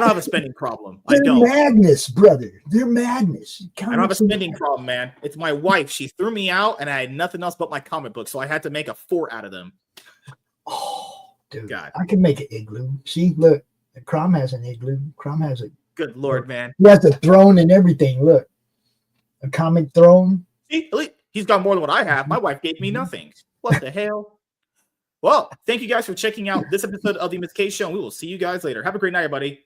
don't have a spending problem. They're madness, brother. They're madness. I don't have a spending problem, man. It's my wife. She threw me out, and I had nothing else but my comic book, so I had to make a fort out of them. Oh, dude. God. I can make an igloo. See, look. Crom has an igloo. Crom has a... Good Lord, man. He has a throne and everything. Look. A comic throne. See, he's got more than what I have. My wife gave me nothing. What the hell? Well, thank you guys for checking out this episode of the MSK Show, and we will see you guys later. Have a great night, everybody.